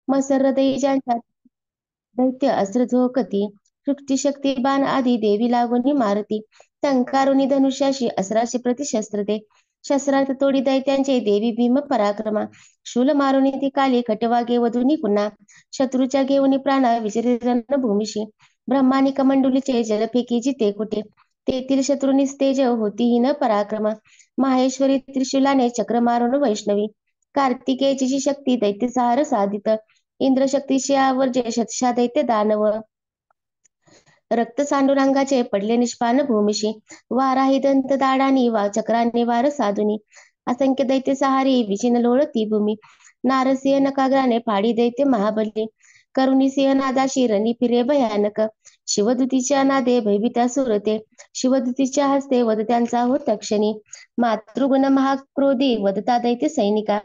मत्सर हृदयी ज्यांच्या दैत्य अस्त्र झोकती, सृष्टिशक्ती बाण आधी देवी लागून मारती. टंकारुनी धनुष्याशी अस्त्राशी प्रतिशस्त्र ते, शस्त्रार्थ तोडी दैत्यांचे देवी भीम पराक्रमा. शूल मारुनी ती काली खटवागे वधुनी पुन्हा, शत्रूच्या घेऊनी प्राणा विचिरी रणभूमीशी. ब्रह्मानी कमंडुलीचे जलफेकी जिते कुठे, तेथील शत्रुनी तेज होती न पराक्रम. माहेश्वरी त्रिशूलाने चक्र मारून वैष्णवी, कार्तिकेयची शक्ती दैत्यसार साधित. इंद्रशक्तीशी आवर्जे शतशा दैत्य दानव, रक्त सांडुरंगाचे पडले निष्पान भूमिशी. वाराही दंत दाडानी चक्राने वार साधुनी, असंख्य दैत्य सहारी विचिन लोळती भूमी. नारसिंह नकाग्राने फाडी दैत्य महाबली, करुणी सिंह नादाशी रणी फिरे भयानक. शिवदूतीच्या नादे भयभीता सुरते, शिवदूतीच्या हस्ते वध त्यांचा होत क्षणी. मातृगुण महाक्रोधी वदता दैत्य सैनिका,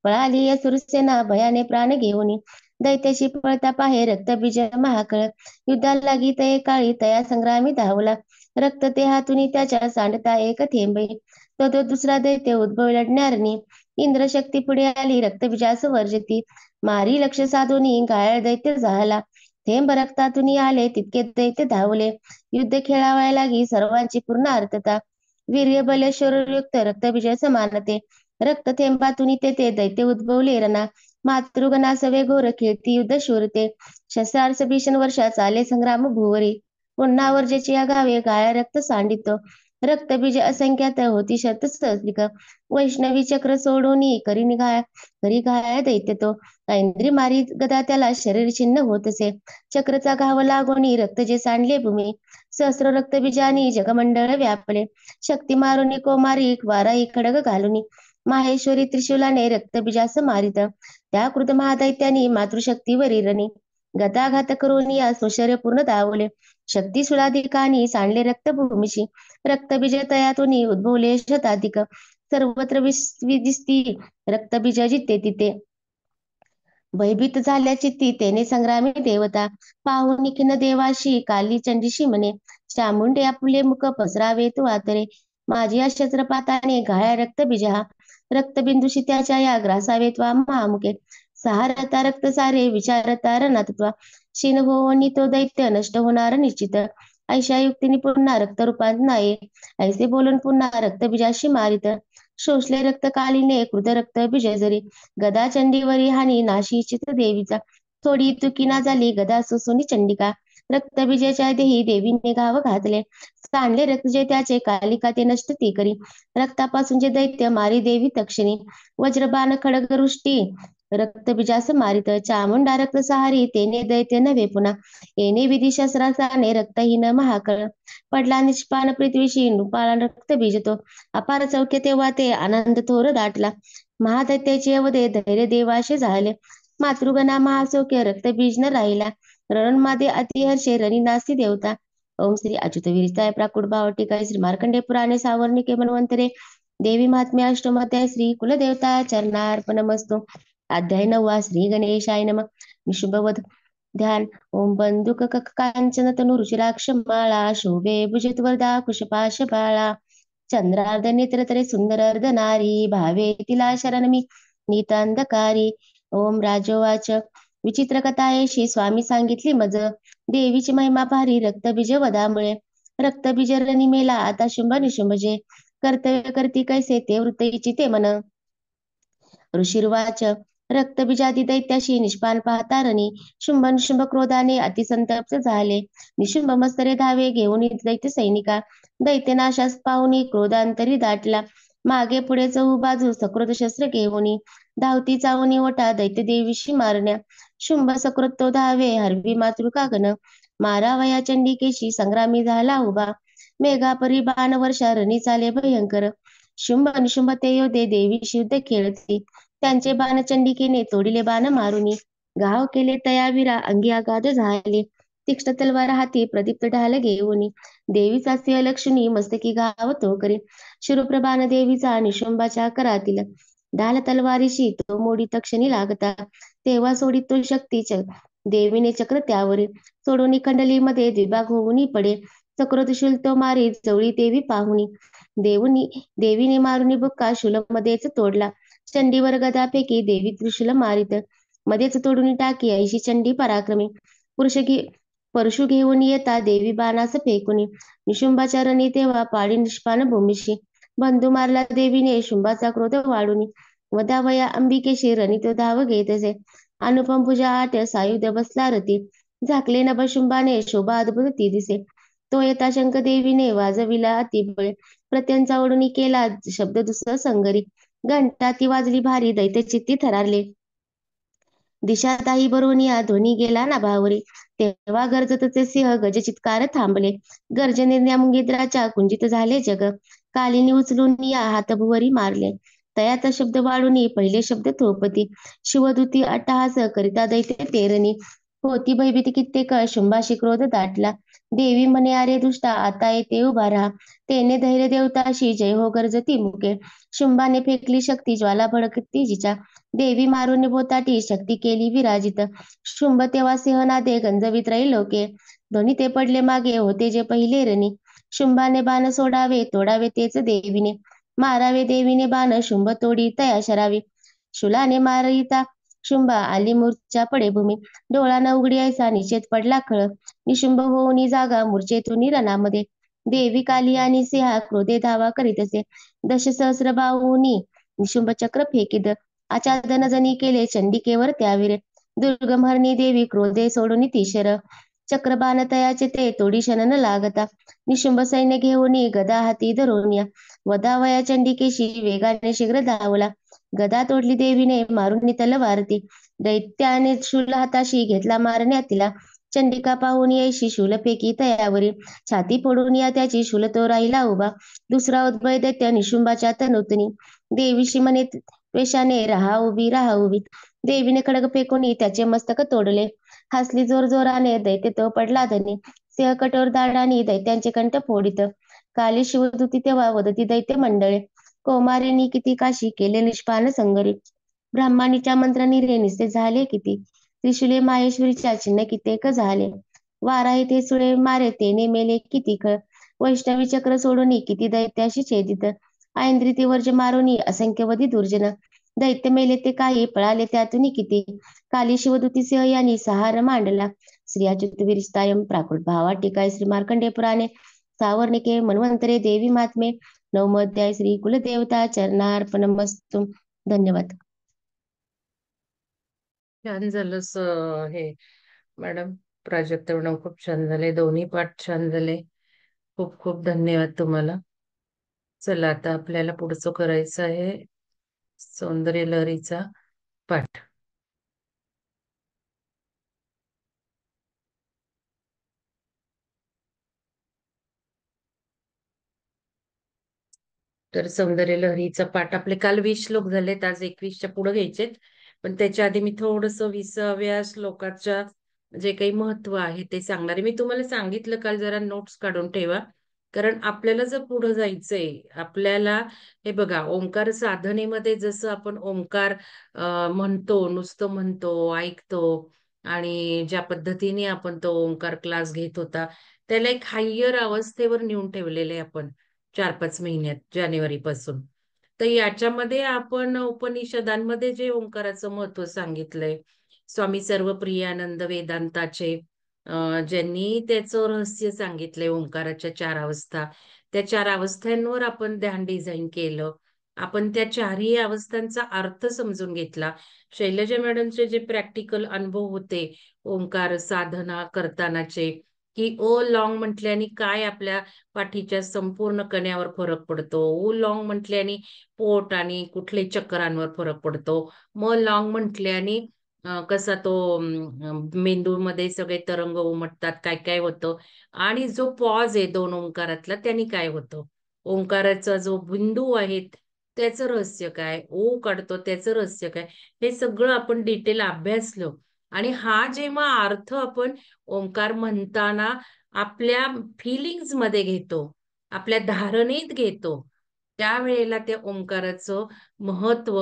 पळाली असुरसेना भयाने प्राण घेऊनी. दैत्याशी पळता पाहे रक्तबीज महाकळ, युद्धाला लागी तये काळी तया संग्रामी धावला. रक्त ते हातुनी त्याच्या सांडता एक थेंबे, तो दुसरा दैत्य उद्भव लढण्यारणी. इंद्रशक्ती पुढे आली रक्तबीजास वर्जती, मारी लक्ष साधुनी घायल दैत्य झाला. थेंब रक्तातुनी आले तितके दैत्य धावले, युद्ध खेळावया लागी सर्वांची पूर्ण आर्तता. वीर्य बल शौर्ययुक्त रक्तबीज समानते, रक्त थेंबातुनी ते दैत्य उद्भवले रणा. मातृगणा सवे घोर खेळती युद्ध शूरते, शस्त्रार्थ भीषण वर्षा चाले संग्राम भुवरी. पुन्हा वर्जेचे या गावे गाया रक्त सांडितो, रक्तबीज असंख्यात होती शत सहस्रिक. वैष्णवी चक्र सोडूनी करी घाया दैत्य तो, ऐंद्री मारी गदा त्याला शरीर छिन्न होतसे. चक्रचा घाव लागोनी रक्त जे सांडले भूमी, सहस्र रक्तबीजानी जगमंडळ व्यापले. शक्ती मारुनी कोमारी वाराही खडग घालुनी, माहेश्वरी त्रिशूलाने रक्तबीजास मारित. त्या क्रुद्ध महादैत्यानी मातृशक्तीवरी रणी, गदाघात करून या स्वशर्य पूर्ण धावले. शक्ती सुळाधिकानी सांडले रक्त भूमीशी, रक्तबीज तयातुनी उद्भवले शताधिक. सर्वत्र विदिसती रक्तबीज जिथे तिथे, भयभीत झाल्या चित्ती तेने संग्रामी देवता. पाहुनी खिन्न देवाशी काली चंडीशी म्हणे, चामुंडे आपुले मुख पसरावे तू आतरे. माझी या शस्त्रपाताने घाया रक्तबीजा, रक्तबिंदूशी त्याच्या या ग्रासावे त्वा महामुखे. सहारता रक्त सारे विचारता रणत्वा, क्षीण होऊनी तो दैत्य नष्ट होणार निश्चित. ऐशा युक्तीने पुन्हा रक्तरूपांत नाये, ऐसे बोलून पुन्हा रक्तबीजाशी मारित. शोषले रक्त कालीने कृत रक्त बीजजरी, गदा चंडीवरी हानी नाशी चित्र देवीचा. थोडी तुकिना झाली गदा सुसुनी चंडिका, रक्तबीजेच्या देही देवीने घाव घातले. सांडले रक्त जे त्याचे कालिका ते नष्ट ती करी, रक्तापासून जे दैत्य मारी देवी तक्षिणी. वज्रबाण खडगरुष्टी रक्तबीजास मारित, चामुंडा रक्त सहारी तेने दैत्य नव्हे पुन्हा. येणे विधी शस्त्रासाने रक्तहीन महाकळ, पडला निष्पान पृथ्वीशी नृपाला रक्तबीज तो. अपार चौके तेव्हा ते आनंद थोर दाटला, महादैत्याचे अवधे धैर्य देवाशे झाले. मातृगणा महासौख्य रक्तबीज न राहिला, रणमादे अतिहर्षे रणी नासी देवता. ओम श्री अच्युत विरिताय प्राकुट भावटिकाय श्री मार्कंडे पुराणे सावर्णिके मन्वंतरे देवी महात्म्य अष्टमध्याय श्री कुलदेवता चरणार्पणमस्तु. अध्याय 9 श्री गणेशाय नमः. निशुभवध ध्यान. ओम बंदुक कांचन तनु रुचिराक्ष माळा, शोभे भुजत्वरदा कुशपाश बाळा. चंद्रार्ध नेत्रतरे सुंदर अर्धनारी, भावे तिला शरणमी नितांधकारी. ओम राजोवाच. विचित्र कथा येशी स्वामी सांगितली मज, देवीची महिमा भारी रक्तबीज वधामुळे. रक्तबीज रणी मेला आता शुंभ निशुंभजे, कर्तव्य करती कैसे ते वृत्त इचिते मन. ऋषिर्वाच. रक्तबीजादी दैत्याशी निष्पान पाहता रणी, शुंभ निशुंभ क्रोधाने अतिसंतप्त झाले. निशुंभ मस्तरे धावे घेऊन दैत्य सैनिका, दैत्यनाशास पाहुनी क्रोधांतरी दाटला. मागे पुढे चहू बाजू सकृत शस्त्र घेऊनी, धावती चावणी ओटा दैत्य देवीशी मारण्या. शुंभ सकृत तो धावे हरवी मातृका गण, मारावया चंडिकेशी संग्रामी झाला उभा. मेघापरी बाण वर्षा रणी चाले भयंकर, शुंभ निशुंभ ते योधे देवीशी युद्ध खेळती. त्यांचे बाण चंडिकेने तोडिले बाण मारुनी, घाव केले तयावीरा अंगी आघात झाले. तीक्ष्ण तलवार हाती प्रदीप्त ढाल घेऊनी, देवीचा सिंह लक्ष्मी मस्तकी घाव तो करी. शिरुप्रभान देवीचा निशुंभाच्या करातील, ढाल तलवारीशी तो मोडी तक्षणी लागता. तेव्हा सोडित तो शक्तीच देवीने चक्र त्यावरी, सोडून खंडलीमध्ये द्विभाग होऊनी पडे. चक्रोत शूल तो मारी जवळी देवी पाहुनी, देवीने मारुनी बुक्का शूलमध्येच तोडला. चंडीवर गदापैकी देवी त्रिशूल मारित, मध्येच तोडून टाकी ऐशी चंडी पराक्रमी. परशु घेऊन येता देवी बाणास फेकुनी. निशुंभाच्या रणी तेव्हा पाळी निष्पान भूमीशी. बंधू मारला देवीने शुंभाचा क्रोध वाढूनी. वदावया अंबिकेशी रणी तो धाव घेतसे. अनुपम पूजा आट सायुध बसला रती. झाकले नभ शुंभाने शोभा अद्भुत ती दिसे. तो येता शंख देवीने वाजविला अतिबळे. प्रत्यांचा ओढून केला शब्द दुसरा संगरी. घंटा ती वाजली भारी दैत्य चित्ती थरारले. दिशाताही बरोनिया ध्वनी गेला नाभावरी. तेव्हा गर्जतचे सिंह गजचित्कार थांबले. गर्जनेच्या मुंगीद्राच्या कुंजित झाले जग. कालीने उचलून या हातभुवरी मारले. तयाचा शब्द वाढून पहिले शब्द थोपती. शिवदूती अट्टहास करिता दैत्य तेरणी. होती भयभीती कित्येक शुंभाशी क्रोध दाटला. देवी म्हणे अरे दुष्टा आता येते उभा राहा. तेने धैर्य देवताशी जय हो गर्जती मुके. शुंभाने फेकली शक्ती ज्वाला भडकती जिच्या. देवी मारून बोताटी शक्ती केली विराजित. शुंभ तेव्हा सिंहनादे गंजवित लोके. ध्वनी ते पडले मागे होते जे पहिले रणी. शुंभाने बाण सोडावे तोडावे तेच देवीने. मारावे देवीने बाण शुंभ तोडी तया शरावी. शुलाने मारिता शुंभा आली मूर्छा पडे भूमी. डोळा न उघडी ऐसा निषेध पडला खळ. निशुंभ होऊनी जागा मूर्छेतून रणामध्ये. देवी काली आणि सिंहा क्रोधे धावा करीत असे. दशसहस्र बाहूनी निशुंभ चक्र फेकीद. आचादन जनी केले चंडिकेवर त्यावीर. दुर्गमहरणी देवी क्रोधे सोडून तीशर. चक्रबाण तयाचे ते तोडी शनन लागता. निशुंभ सैन्य घेऊन गदा हाती धरून या. वदावया चंडिकेशी वेगाने शीघ्र धावला. गदा तोडली देवीने मारून तलवारती. दैत्याने शूल हाताशी घेतला मारण्यात तिला. चंडिका पाहून येशी शूलफेकी तयावरी. छाती फोडून या त्याची शूल तो राहिला उभा. दुसरा उद्भय दैत्य निशुंभाच्या तनूतनी. देवीशी म्हणे वेशाने राहा उभी राहा उभी. देवीने खडग फेकून त्याचे मस्तक तोडले. हसली जोर जोराने दैत्य तो पडला धनी. सिंह कठोर दाडानी दैत्यांचे कंठ फोडित. काली शिवदूती तेव्हा वदती दैत्य मंडळे. कौमारिणी किती काशी केले निष्पान संगरी. ब्रह्मानीच्या मंत्रांनी रे निस्ते झाले किती. त्रिशूले माहेश्वरीच्या चिन्ह कित्येक झाले. वाराही ते सुळे मारे तेने मेले किती खळ. वैष्णवी चक्र सोडून किती दैत्याशी छेदित. ऐंद्री ती वर्ज मारून असंख्यवधी दुर्जन. दैत्य मेले ते काही पळाले त्यातून किती. काली शिवदूती सिंह यांनी सहार मांडला. श्री अच्युतवीरिष्टायम प्राकृत भावा टीकाय श्री मार्कंडेय पुराणे सावर्णिके मन्वंतरे देवी महात्मे नवमो अध्याय श्री कुलदेवता चरणार्पणमस्तु. धन्यवाद. छान झालं हे मॅडम. प्राजक्त मॅडम खूप छान झाले. दोन्ही पाठ छान झाले. खूप खूप धन्यवाद तुम्हाला. चला आता आपल्याला पुढचं करायचं आहे सौंदर्य लहरीचा पाठ. तर सौंदर्य लहरीचा पाठ आपले काल 20 श्लोक झालेत. आज 21च्या पुढे घ्यायचेत. पण त्याच्या आधी मी थोडस 20व्या श्लोकाच्या जे काही महत्व आहे ते सांगणार आहे. मी तुम्हाला सांगितलं काल जरा नोट्स काढून ठेवा. कारण आपल्याला जर पुढे जायचंय आपल्याला हे बघा ओंकार साधनेमध्ये जसं आपण ओंकार म्हणतो नुसतं म्हणतो ऐकतो आणि ज्या पद्धतीने आपण तो ओंकार क्लास घेत होता त्याला एक हायर अवस्थेवर नेऊन ठेवलेले आहे आपण 4-5 महिन्यात जानेवारी पासून. तर याच्यामध्ये आपण उपनिषदांमध्ये जे ओंकाराचं महत्व सांगितलंय स्वामी सर्वप्रियानंद वेदांताचे ज्यांनी त्याचं रहस्य सांगितलंय ओंकाराच्या 4 अवस्था. त्या 4 अवस्थांवर आपण ध्यान डिझाईन केलं. आपण त्या 4ही अवस्थांचा अर्थ समजून घेतला. शैलजा मॅडमचे जे प्रॅक्टिकल अनुभव होते ओंकार साधना करतानाचे की ओ लॉंग म्हटल्याने काय आपल्या पाठीच्या संपूर्ण कण्यावर फरक पडतो. ऊ लॉंग म्हटल्याने पोट आणि कुठले चक्रांवर फरक पडतो. म लॉंग म्हटल्याने कसा तो मेंदूमध्ये सगळे तरंग उमटतात काय काय होतं. आणि जो पॉज आहे 2 ओंकारातला त्यांनी काय होतं. ओंकाराचा जो बिंदू आहे त्याचं रहस्य काय. ओ काढतो त्याचं रहस्य काय. हे सगळं आपण डिटेल अभ्यासलं. आणि हा जेव्हा अर्थ आपण ओंकार म्हणताना आपल्या फिलिंग्स मध्ये घेतो आपल्या धारणेत घेतो त्यावेळेला त्या ओंकाराचं महत्व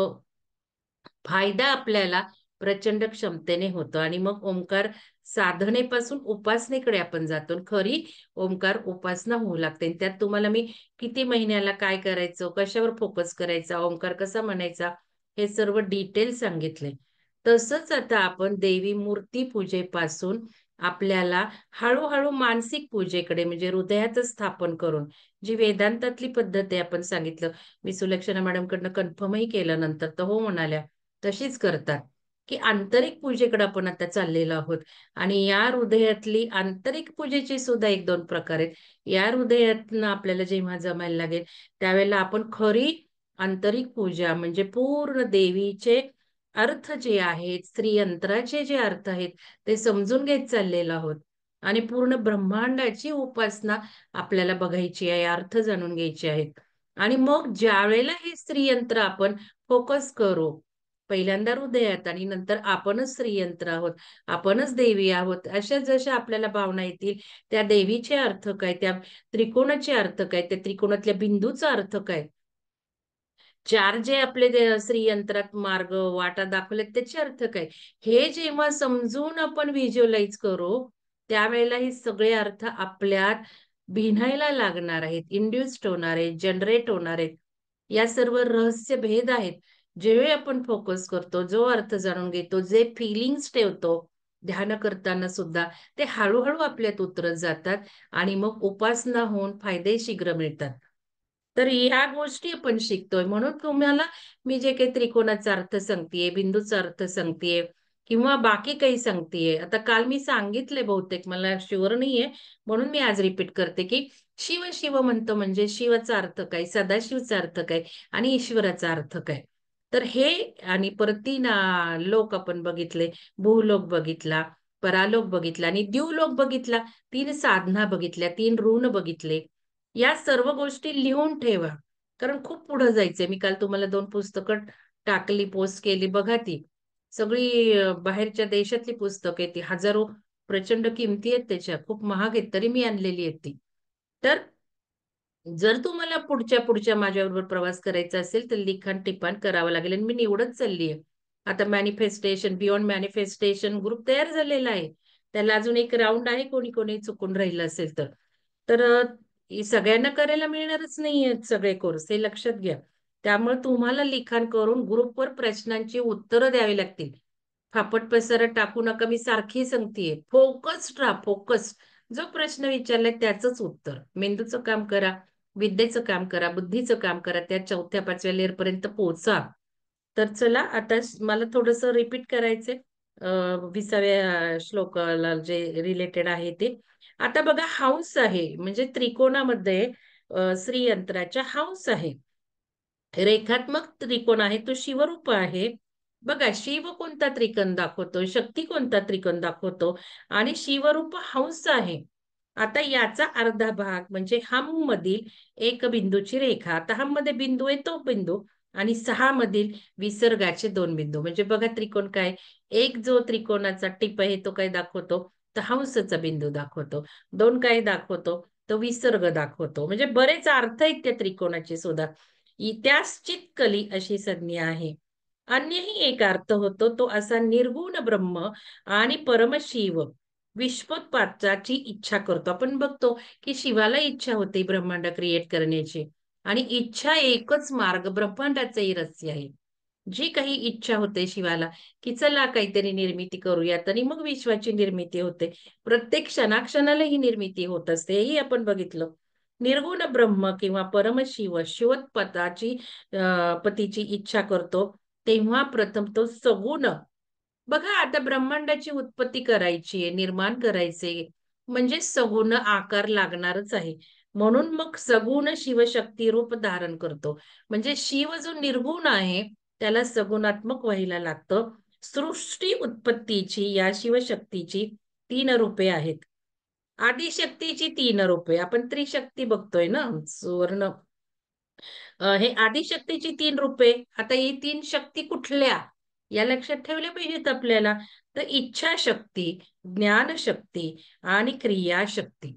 फायदा आपल्याला प्रचंड क्षमतेने होतो. आणि मग ओंकार साधनेपासून उपासनेकडे आपण जातो. खरी ओंकार उपासना होऊ लागते. त्यात तुम्हाला मी किती महिन्याला काय करायचं कशावर फोकस करायचा ओंकार कसा म्हणायचा हे सर्व डिटेल सांगितले. तसंच आता आपण देवी मूर्ती पूजेपासून आपल्याला हळूहळू मानसिक पूजेकडे म्हणजे हृदयाचं स्थापन करून जी वेदांतातली पद्धत आहे आपण सांगितलं. मी सुलक्षणा मॅडमकडनं कन्फर्मही केलं नंतर तर हो म्हणाल्या तशीच करतात. की आंतरिक पूजेकडे आपण आता चाललेलो आहोत. आणि या हृदयातली आंतरिक पूजेचे सुद्धा एक दोन प्रकार आहेत. या हृदयातनं आपल्याला जेव्हा जमायला लागेल त्यावेळेला आपण खरी आंतरिक पूजा म्हणजे पूर्ण देवीचे अर्थ जे आहेत, श्रीयंत्राचे जे अर्थ आहेत ते समजून घेत चाललेलो आहोत. आणि पूर्ण ब्रह्मांडाची उपासना आपल्याला बघायची आहे, अर्थ जाणून घ्यायचे आहेत. आणि मग ज्या वेळेला हे श्रीयंत्र आपण फोकस करू, पहिल्यांदा हृदयात आणि नंतर आपणच श्रीयंत्र आहोत, आपणच देवी आहोत, अशा जशा आपल्याला भावना येतील, त्या देवीचे अर्थ काय, त्या त्रिकोणाचे अर्थ काय, त्या त्रिकोणातल्या बिंदूचा अर्थ काय, चार जे आपले श्रीयंत्रात मार्ग वाटा दाखवलेत त्याचे अर्थ काय, हे जेव्हा समजून आपण व्हिज्युअलाइज करू त्यावेळेला हे सगळे अर्थ आपल्यात भिनायला लागणार आहेत, इंड्युस्ड होणार आहेत, जनरेट होणार आहेत. या सर्व रहस्य भेद आहेत. जेव्हा आपण फोकस करतो, जो अर्थ जाणून घेतो, जे फिलिंग्स ठेवतो ध्यान करताना सुद्धा, ते हळूहळू आपल्यात उतरत जातात आणि मग उपासना होऊन फायदे शीघ्र मिळतात. तर ह्या गोष्टी आपण शिकतोय. म्हणून तुम्हाला मी जे काही त्रिकोणाचा अर्थ सांगतेय, बिंदूचा अर्थ सांगतेय किंवा बाकी काही सांगतेय. आता काल मी सांगितले बहुतेक, मला शुअर नाहीये, म्हणून मी आज रिपीट करते की शिव शिव म्हणतो म्हणजे शिवचा अर्थ काय, सदाशिवचा अर्थ काय आणि ईश्वराचा अर्थ काय. तर हे आणि परत तीन लोक आपण बघितले, भूलोक बघितला, परालोक बघितला आणि द्यूलोक बघितला. तीन साधना बघितल्या, तीन ऋण बघितले. या सर्व गोष्टी लिहून ठेवा. कारण खूप पुढे जायचंय. मी काल तुम्हाला 2 पुस्तकं टाकली, पोस्ट केली बघा ती. सगळी बाहेरच्या देशातली पुस्तक आहे ती. हजारो प्रचंड किमती आहेत त्याच्या. खूप महाग आहेत तरी मी आणलेली आहे ती. तर जर तुम्हाला पुढच्या पुढच्या माझ्याबरोबर प्रवास करायचा असेल तर लिखाण टिपाण करावं लागेल आणि मी निवडत चालली आहे. आता मॅनिफेस्टेशन, बियॉन्ड मॅनिफेस्टेशन ग्रुप तयार झालेला आहे. त्याला अजून एक राउंड आहे, कोणी कोणी चुकून राहिलं असेल तर. तर हे सगळ्यांना करायला मिळणारच नाहीये सगळे कोर्स, हे लक्षात घ्या. त्यामुळे तुम्हाला लिखाण करून ग्रुपवर प्रश्नांची उत्तरं द्यावी लागतील. फापट पसारा टाकू नका. मी सारखी सांगतेय, फोकस्ड राहा, फोकस. जो प्रश्न विचारलाय त्याचंच उत्तर. मेंदूचं काम करा, विद्येचं काम करा, बुद्धीचं काम करा, त्या चौथ्या पाचव्या लेअर पर्यंत पोहोचा. तर चला आता मला थोडंसं रिपीट करायचंय 20व्या श्लोकाला जे रिलेटेड आहे ते. आता बघा, हंस आहे म्हणजे त्रिकोणामध्ये श्रीयंत्राच्या हंस आहे. रेखात्मक त्रिकोण आहे तो शिवरूप आहे. बघा, शिव कोणता त्रिकोण दाखवतो, शक्ती कोणता त्रिकोण दाखवतो आणि शिवरूप हंस आहे. आता याचा अर्धा भाग म्हणजे हम मधील एक बिंदूची रेखा. आता हम मध्ये बिंदू आहे तो बिंदू आणि 6 मधील विसर्गाचे 2 बिंदू. म्हणजे बघा त्रिकोण काय, एक जो त्रिकोणाचा टिप आहे तो काय दाखवतो, तर हंसचा बिंदू दाखवतो. 2 काय दाखवतो, तो विसर्ग दाखवतो. म्हणजे बरेच अर्थ आहेत त्या त्रिकोणाचे सुद्धा. त्यास चित्कली अशी संज्ञा आहे. अन्यही एक अर्थ होतो तो असा, निर्गुण ब्रह्म आणि परमशिव विश्वोत्पादनाची इच्छा करतो. आपण बघतो की शिवाला इच्छा होते ब्रह्मांड क्रिएट करण्याची आणि इच्छा एकच मार्ग ब्रह्मांडाचंही रहस्य आहे. जी काही इच्छा होते शिवाला की चला काहीतरी निर्मिती करूयात आणि मग विश्वाची निर्मिती होते. प्रत्येक क्षणाक्षणाला ही निर्मिती होत असते, हेही आपण बघितलं. निर्गुण ब्रह्म किंवा परमशिव शिवोत्पत्तीची पतीची इच्छा करतो तेव्हा प्रथम तो सगुण. बघा आता ब्रह्मांडाची उत्पत्ती करायची आहे, निर्माण करायचे म्हणजे सगुण आकार लागणारच आहे. म्हणून मग सगुण शिवशक्ती रूप धारण करतो. म्हणजे शिव जो निर्गुण आहे त्याला सगुणात्मक व्हायला लागतं. सृष्टी उत्पत्तीची या शिवशक्तीची 3 रूपे आहेत. आदिशक्तीची 3 रूपे, आपण त्रिशक्ती बघतोय ना सुवर्ण. हे आदिशक्तीची 3 रूपे. आता ही 3 शक्ती कुठल्या या लक्षात ठेवल्या पाहिजेत आपल्याला. तर इच्छाशक्ती, ज्ञानशक्ती आणि क्रियाशक्ती.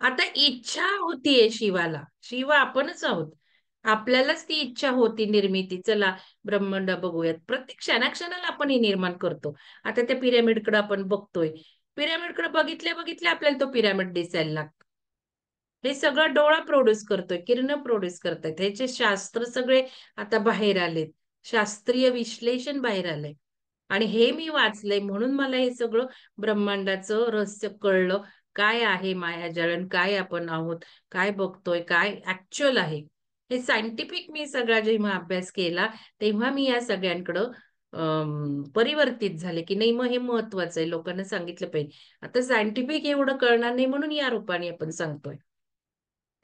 आता इच्छा होतीये शिवाला, शिव आपणच आहोत. आपल्यालाच ती इच्छा होती निर्मिती, चला ब्रह्मांड बघूयात. प्रत्येक क्षणाक्षणाला आपण हे निर्माण करतो. आता त्या पिरॅमिडकडे आपण बघतोय, पिरॅमिडकडे बघितल्या बघितल्या आपल्याला तो पिरॅमिड दिसायला लागतो. हे सगळं डोळा प्रोड्यूस करतोय, किरण प्रोड्यूस करतायत. ह्याचे शास्त्र सगळे आता बाहेर आलेत, शास्त्रीय विश्लेषण बाहेर आलंय. आणि हे मी वाचलंय म्हणून मला हे सगळं ब्रह्मांडाचं रहस्य कळलं. काय आहे मायाजाळन, काय आपण आहोत, काय बघतोय, काय ऍक्च्युअल आहे, हे सायंटिफिक मी सगळा जेव्हा अभ्यास केला तेव्हा मी या सगळ्यांकडं परिवर्तित झाले की नाही, मग हे महत्वाचं आहे, लोकांना सांगितलं पाहिजे. आता सायंटिफिक एवढं कळणार नाही म्हणून या रूपाने आपण सांगतोय.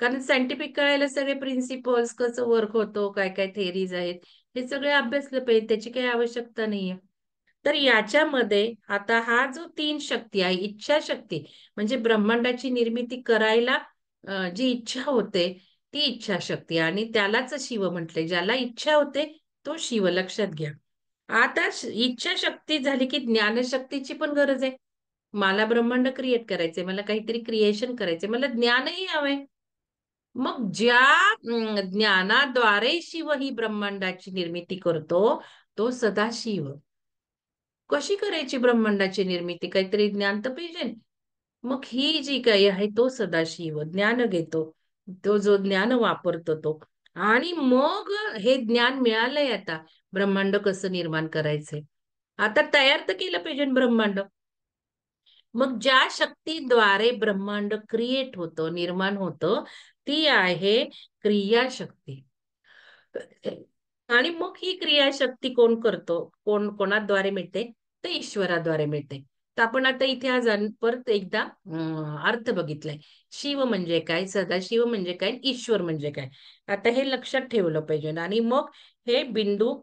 कारण सायंटिफिक कळायला सगळे प्रिन्सिपल्स कसं वर्क होतो, काय काय थेरीज आहेत, हे सगळे अभ्यासलं पाहिजे, त्याची काही आवश्यकता नाहीये. तर याच्यामध्ये आता हा जो तीन शक्ती आहे, इच्छा शक्ती म्हणजे ब्रह्मांडाची निर्मिती करायला जी इच्छा होते ती इच्छा शक्ती, आणि त्यालाच शिव म्हटले. ज्याला इच्छा होते तो शिव, लक्षात घ्या. आता इच्छा शक्ती झाली की ज्ञानशक्तीची पण गरज आहे. मला ब्रह्मांड क्रिएट करायचंय, मला काहीतरी क्रिएशन करायचंय, मला ज्ञानही हवंय. मग ज्या ज्ञानाद्वारे शिव ही ब्रह्मांडाची निर्मिती करतो तो सदाशिव. कशी करायची ब्रह्मांडाची निर्मिती, काहीतरी ज्ञान तर पाहिजे. मग ही जी काही आहे तो सदाशिव ज्ञान घेतो, तो जो ज्ञान वापरतो तो. आणि मग हे ज्ञान मिळालंय आता, ब्रह्मांड कसं निर्माण करायचंय. आता तयार तर केलं पाहिजे ब्रह्मांड. मग ज्या शक्तीद्वारे ब्रह्मांड क्रिएट होतं, निर्माण होतं, ती आहे क्रियाशक्ती. आणि मग ही क्रियाशक्ती कोण करतो, कोणाद्वारे मिळते, तर ईश्वराद्वारे मिळते. तर आपण आता इथे आज परत एकदा अर्थ बघितलाय. शिव म्हणजे काय, सदाशिव म्हणजे काय, ईश्वर म्हणजे काय, आता हे लक्षात ठेवलं पाहिजे. आणि मग हे बिंदू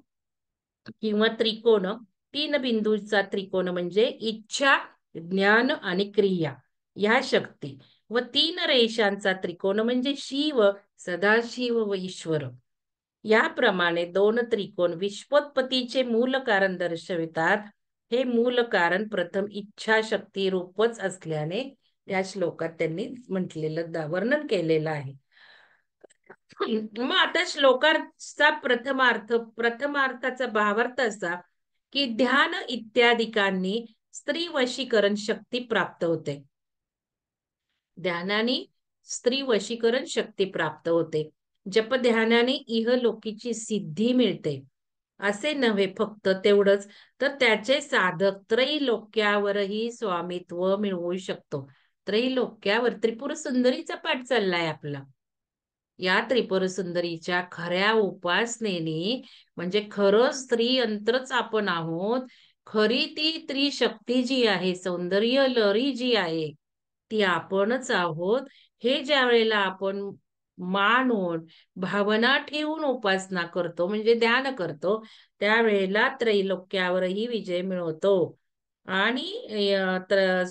किंवा त्रिकोण, तीन बिंदूचा त्रिकोण म्हणजे इच्छा, ज्ञान आणि क्रिया ह्या शक्ती, व तीन रेषांचा त्रिकोण म्हणजे शिव, सदाशिव व ईश्वर. याप्रमाणे दोन त्रिकोण विश्वोत्पत्तीचे मूल कारण दर्शवितात. हे मूल कारण प्रथम इच्छाशक्ती रूपच असल्याने या श्लोकात त्यांनी म्हटलेलं, वर्णन केलेलं आहे. मग आता श्लोकाचा प्रथमार्थाचा भावार्थ असा की ध्यान इत्यादिकांनी स्त्री वशीकरण शक्ती प्राप्त होते. ध्यानाने स्त्री वशीकरण शक्ती प्राप्त होते. जप ध्यानाने इहलोकीची सिद्धी मिळते. असे नव्हे फक्त तेवढंच, तर त्याचे साधक त्रैलोक्यावरही स्वामित्व मिळवू शकतो. त्रैलोक्यावर त्रिपुर सुंदरीचा पाठ चाललाय आपला. या त्रिपुर सुंदरीच्या खऱ्या उपासनेने, म्हणजे खरं स्त्री यंत्रच आपण आहोत. खरी ती त्रिशक्ती जी आहे, सौंदर्य लहरी जी आहे, ती आपणच आहोत. हे ज्या वेळेला आपण मानून भावना ठेवून उपासना करतो, म्हणजे ध्यान करतो, त्यावेळेला त्रैलोक्यावरही विजय मिळवतो आणि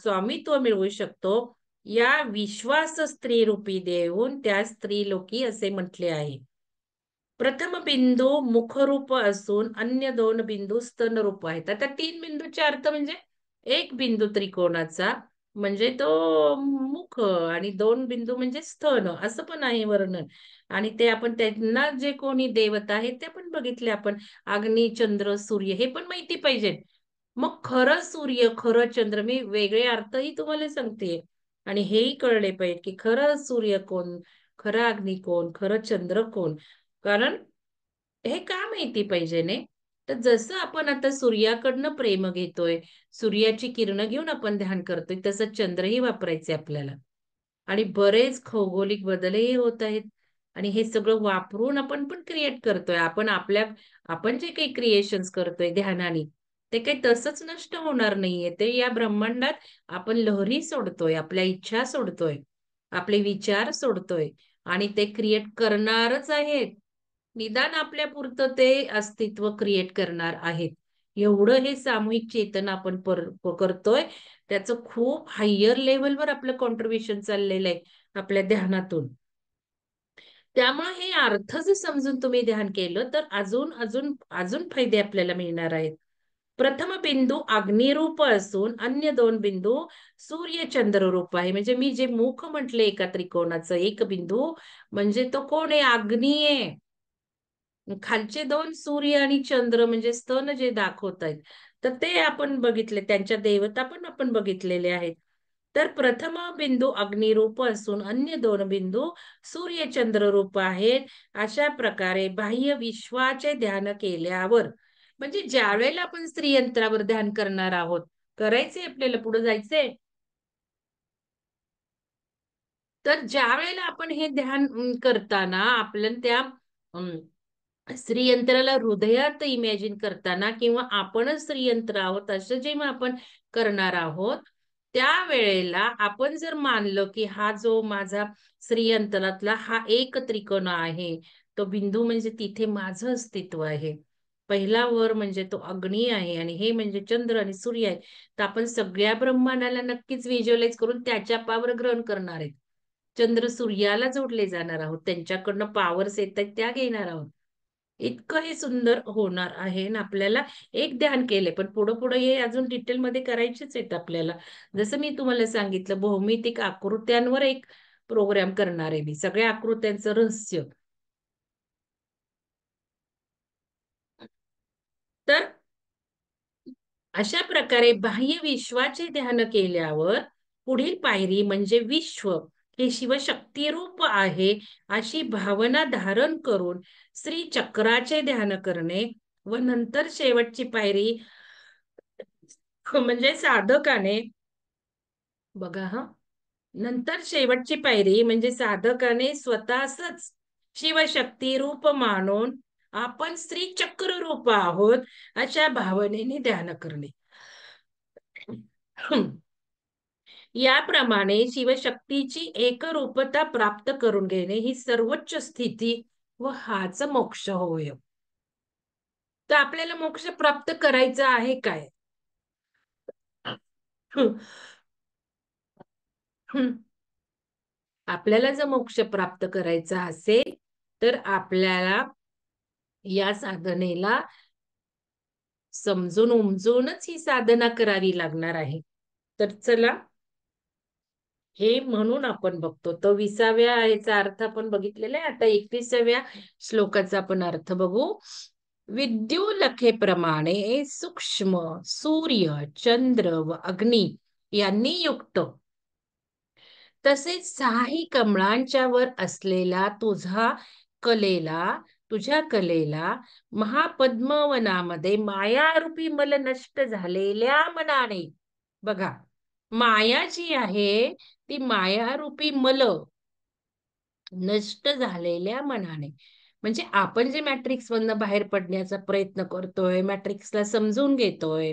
स्वामित्व मिळवू शकतो. या विश्वास स्त्री रूपी देऊन त्या स्त्रीलोकी असे म्हटले आहे. प्रथम बिंदू मुखरूप असून अन्य दोन बिंदू स्तनरूप आहेत. आता तीन बिंदूचे अर्थ म्हणजे एक बिंदू त्रिकोणाचा म्हणजे तो मुख, आणि दोन बिंदू म्हणजे स्तन, असं पण आहे वर्णन. आणि ते आपण त्यांना जे कोणी देवता आहेत ते पण बघितले आपण, अग्नी, चंद्र, सूर्य, हे पण माहिती पाहिजे. मग खरं सूर्य, खरं चंद्र, मी वेगळे अर्थही तुम्हाला सांगते, आणि हेही कळले पाहिजे की खरं सूर्य कोण, खरं अग्नी कोण, खरं चंद्र कोण. कारण हे का माहिती पाहिजे ने, तर जसं आपण आता सूर्याकडनं प्रेम घेतोय, सूर्याची किरणं घेऊन आपण ध्यान करतोय, तसं चंद्रही वापरायचे आपल्याला. आणि बरेच खगोलिक बदलही होत आहेत. आणि हे सगळं वापरून आपण पण क्रिएट करतोय. आपण जे काही क्रिएशन्स करतोय ध्यानाने, ते काही तसंच नष्ट होणार नाहीये. ते या ब्रह्मांडात आपण लहरी सोडतोय, आपल्या इच्छा सोडतोय, आपले विचार सोडतोय, आणि ते क्रिएट करणारच आहेत. निदान आपल्या पुरतं ते अस्तित्व क्रिएट करणार आहेत. एवढं हे सामूहिक चेतना आपण करतोय, त्याचं खूप हायर लेवलवर आपलं कॉन्ट्रीब्युशन चाललेलं आहे आपल्या ध्यानातून. त्यामुळे हे अर्थ जर समजून तुम्ही ध्यान केलं तर अजून अजून अजून फायदे आपल्याला मिळणार आहेत. प्रथम बिंदू अग्निरूप असून अन्य दोन बिंदू सूर्य चंद्र रूप आहे. म्हणजे मी जे मुख म्हटले एका त्रिकोणाचं, एक बिंदू म्हणजे तो कोण आहे, अग्नी आहे. खालचे दोन सूर्य आणि चंद्र म्हणजे स्तन जे दाखवत आहेत, तर ते आपण बघितले, त्यांच्या देवता पण आपण बघितलेले आहेत. तर प्रथम बिंदू अग्निरूप असून अन्य दोन बिंदू सूर्य चंद्र रूप आहेत. अशा प्रकारे बाह्य विश्वाचे ध्यान केल्यावर म्हणजे ज्या वेळेला आपण श्रीयंत्रावर ध्यान करणार आहोत, करायचंय आपल्याला, पुढे जायचंय, तर ज्या वेळेला आपण हे ध्यान करताना आपल्याला त्या श्रीयंत्राला हृदयात इमॅजिन करताना किंवा आपणच श्रीयंत्र आहोत असं जेव्हा आपण करणार आहोत, त्या वेळेला आपण जर मानलं की हा जो माझा श्रीयंत्रातला हा एक त्रिकोण आहे, तो बिंदू म्हणजे तिथे माझं अस्तित्व आहे, पहिला वर म्हणजे तो अग्नी आहे आणि हे म्हणजे चंद्र आणि सूर्य आहे, तर आपण सगळ्या ब्रह्मांडाला नक्कीच व्हिज्युअलाइज करून त्याच्या पावर ग्रहण करणार आहेत. चंद्र सूर्याला जोडले जाणार आहोत, त्यांच्याकडनं पॉवर्स येत आहेत त्या घेणार आहोत. इतकं हे सुंदर होणार आहे आणि आपल्याला एक ध्यान केले, पण पुढे पुढे हे अजून डिटेलमध्ये करायचेच आहेत आपल्याला. जसं मी तुम्हाला सांगितलं, भौमितिक आकृत्यांवर एक प्रोग्राम करणार आहे मी, सगळ्या आकृत्यांचं रहस्य. तर अशा प्रकारे बाह्य विश्वाचे ध्यान केल्यावर पुढील पायरी म्हणजे विश्व हे शिवशक्ती रूप आहे अशी भावना धारण करून श्री चक्राचे ध्यान करणे व नंतर शेवटची पायरी म्हणजे साधकाने, बघा हा, नंतर शेवटची पायरी म्हणजे साधकाने स्वतःच शिवशक्ती रूप मानून आपण श्री चक्र रूप आहोत अशा भावनेने ध्यान करणे. याप्रमाणे शिवशक्तीची एकरूपता प्राप्त करून घेणे ही सर्वोच्च स्थिती व हाच मोक्ष होय. तर आपल्याला मोक्ष प्राप्त करायचा आहे काय? आपल्याला जर मोक्ष प्राप्त करायचा असेल तर आपल्याला या साधनेला समजून उमजूनच ही साधना करावी लागणार आहे. तर चला, हे म्हणून आपण बघतो. तर 20व्या याचा अर्थ आपण बघितलेला आहे. आता 21व्या श्लोकाचा आपण अर्थ बघू. विद्युलखेप्रमाणे सूक्ष्म सूर्य, चंद्र व अग्नी यांनी युक्त तसेच सहाही कमळांच्या वर असलेला तुझ्या कलेला महापद्मवनामध्ये मायारूपी मल नष्ट झालेल्या मनाने, बघा, माया जी आहे ती मायारूपी मल नष्ट झालेल्या मनाने, म्हणजे आपण जे मॅट्रिक्स मधनं बाहेर पडण्याचा प्रयत्न करतोय, मॅट्रिक्सला समजून घेतोय,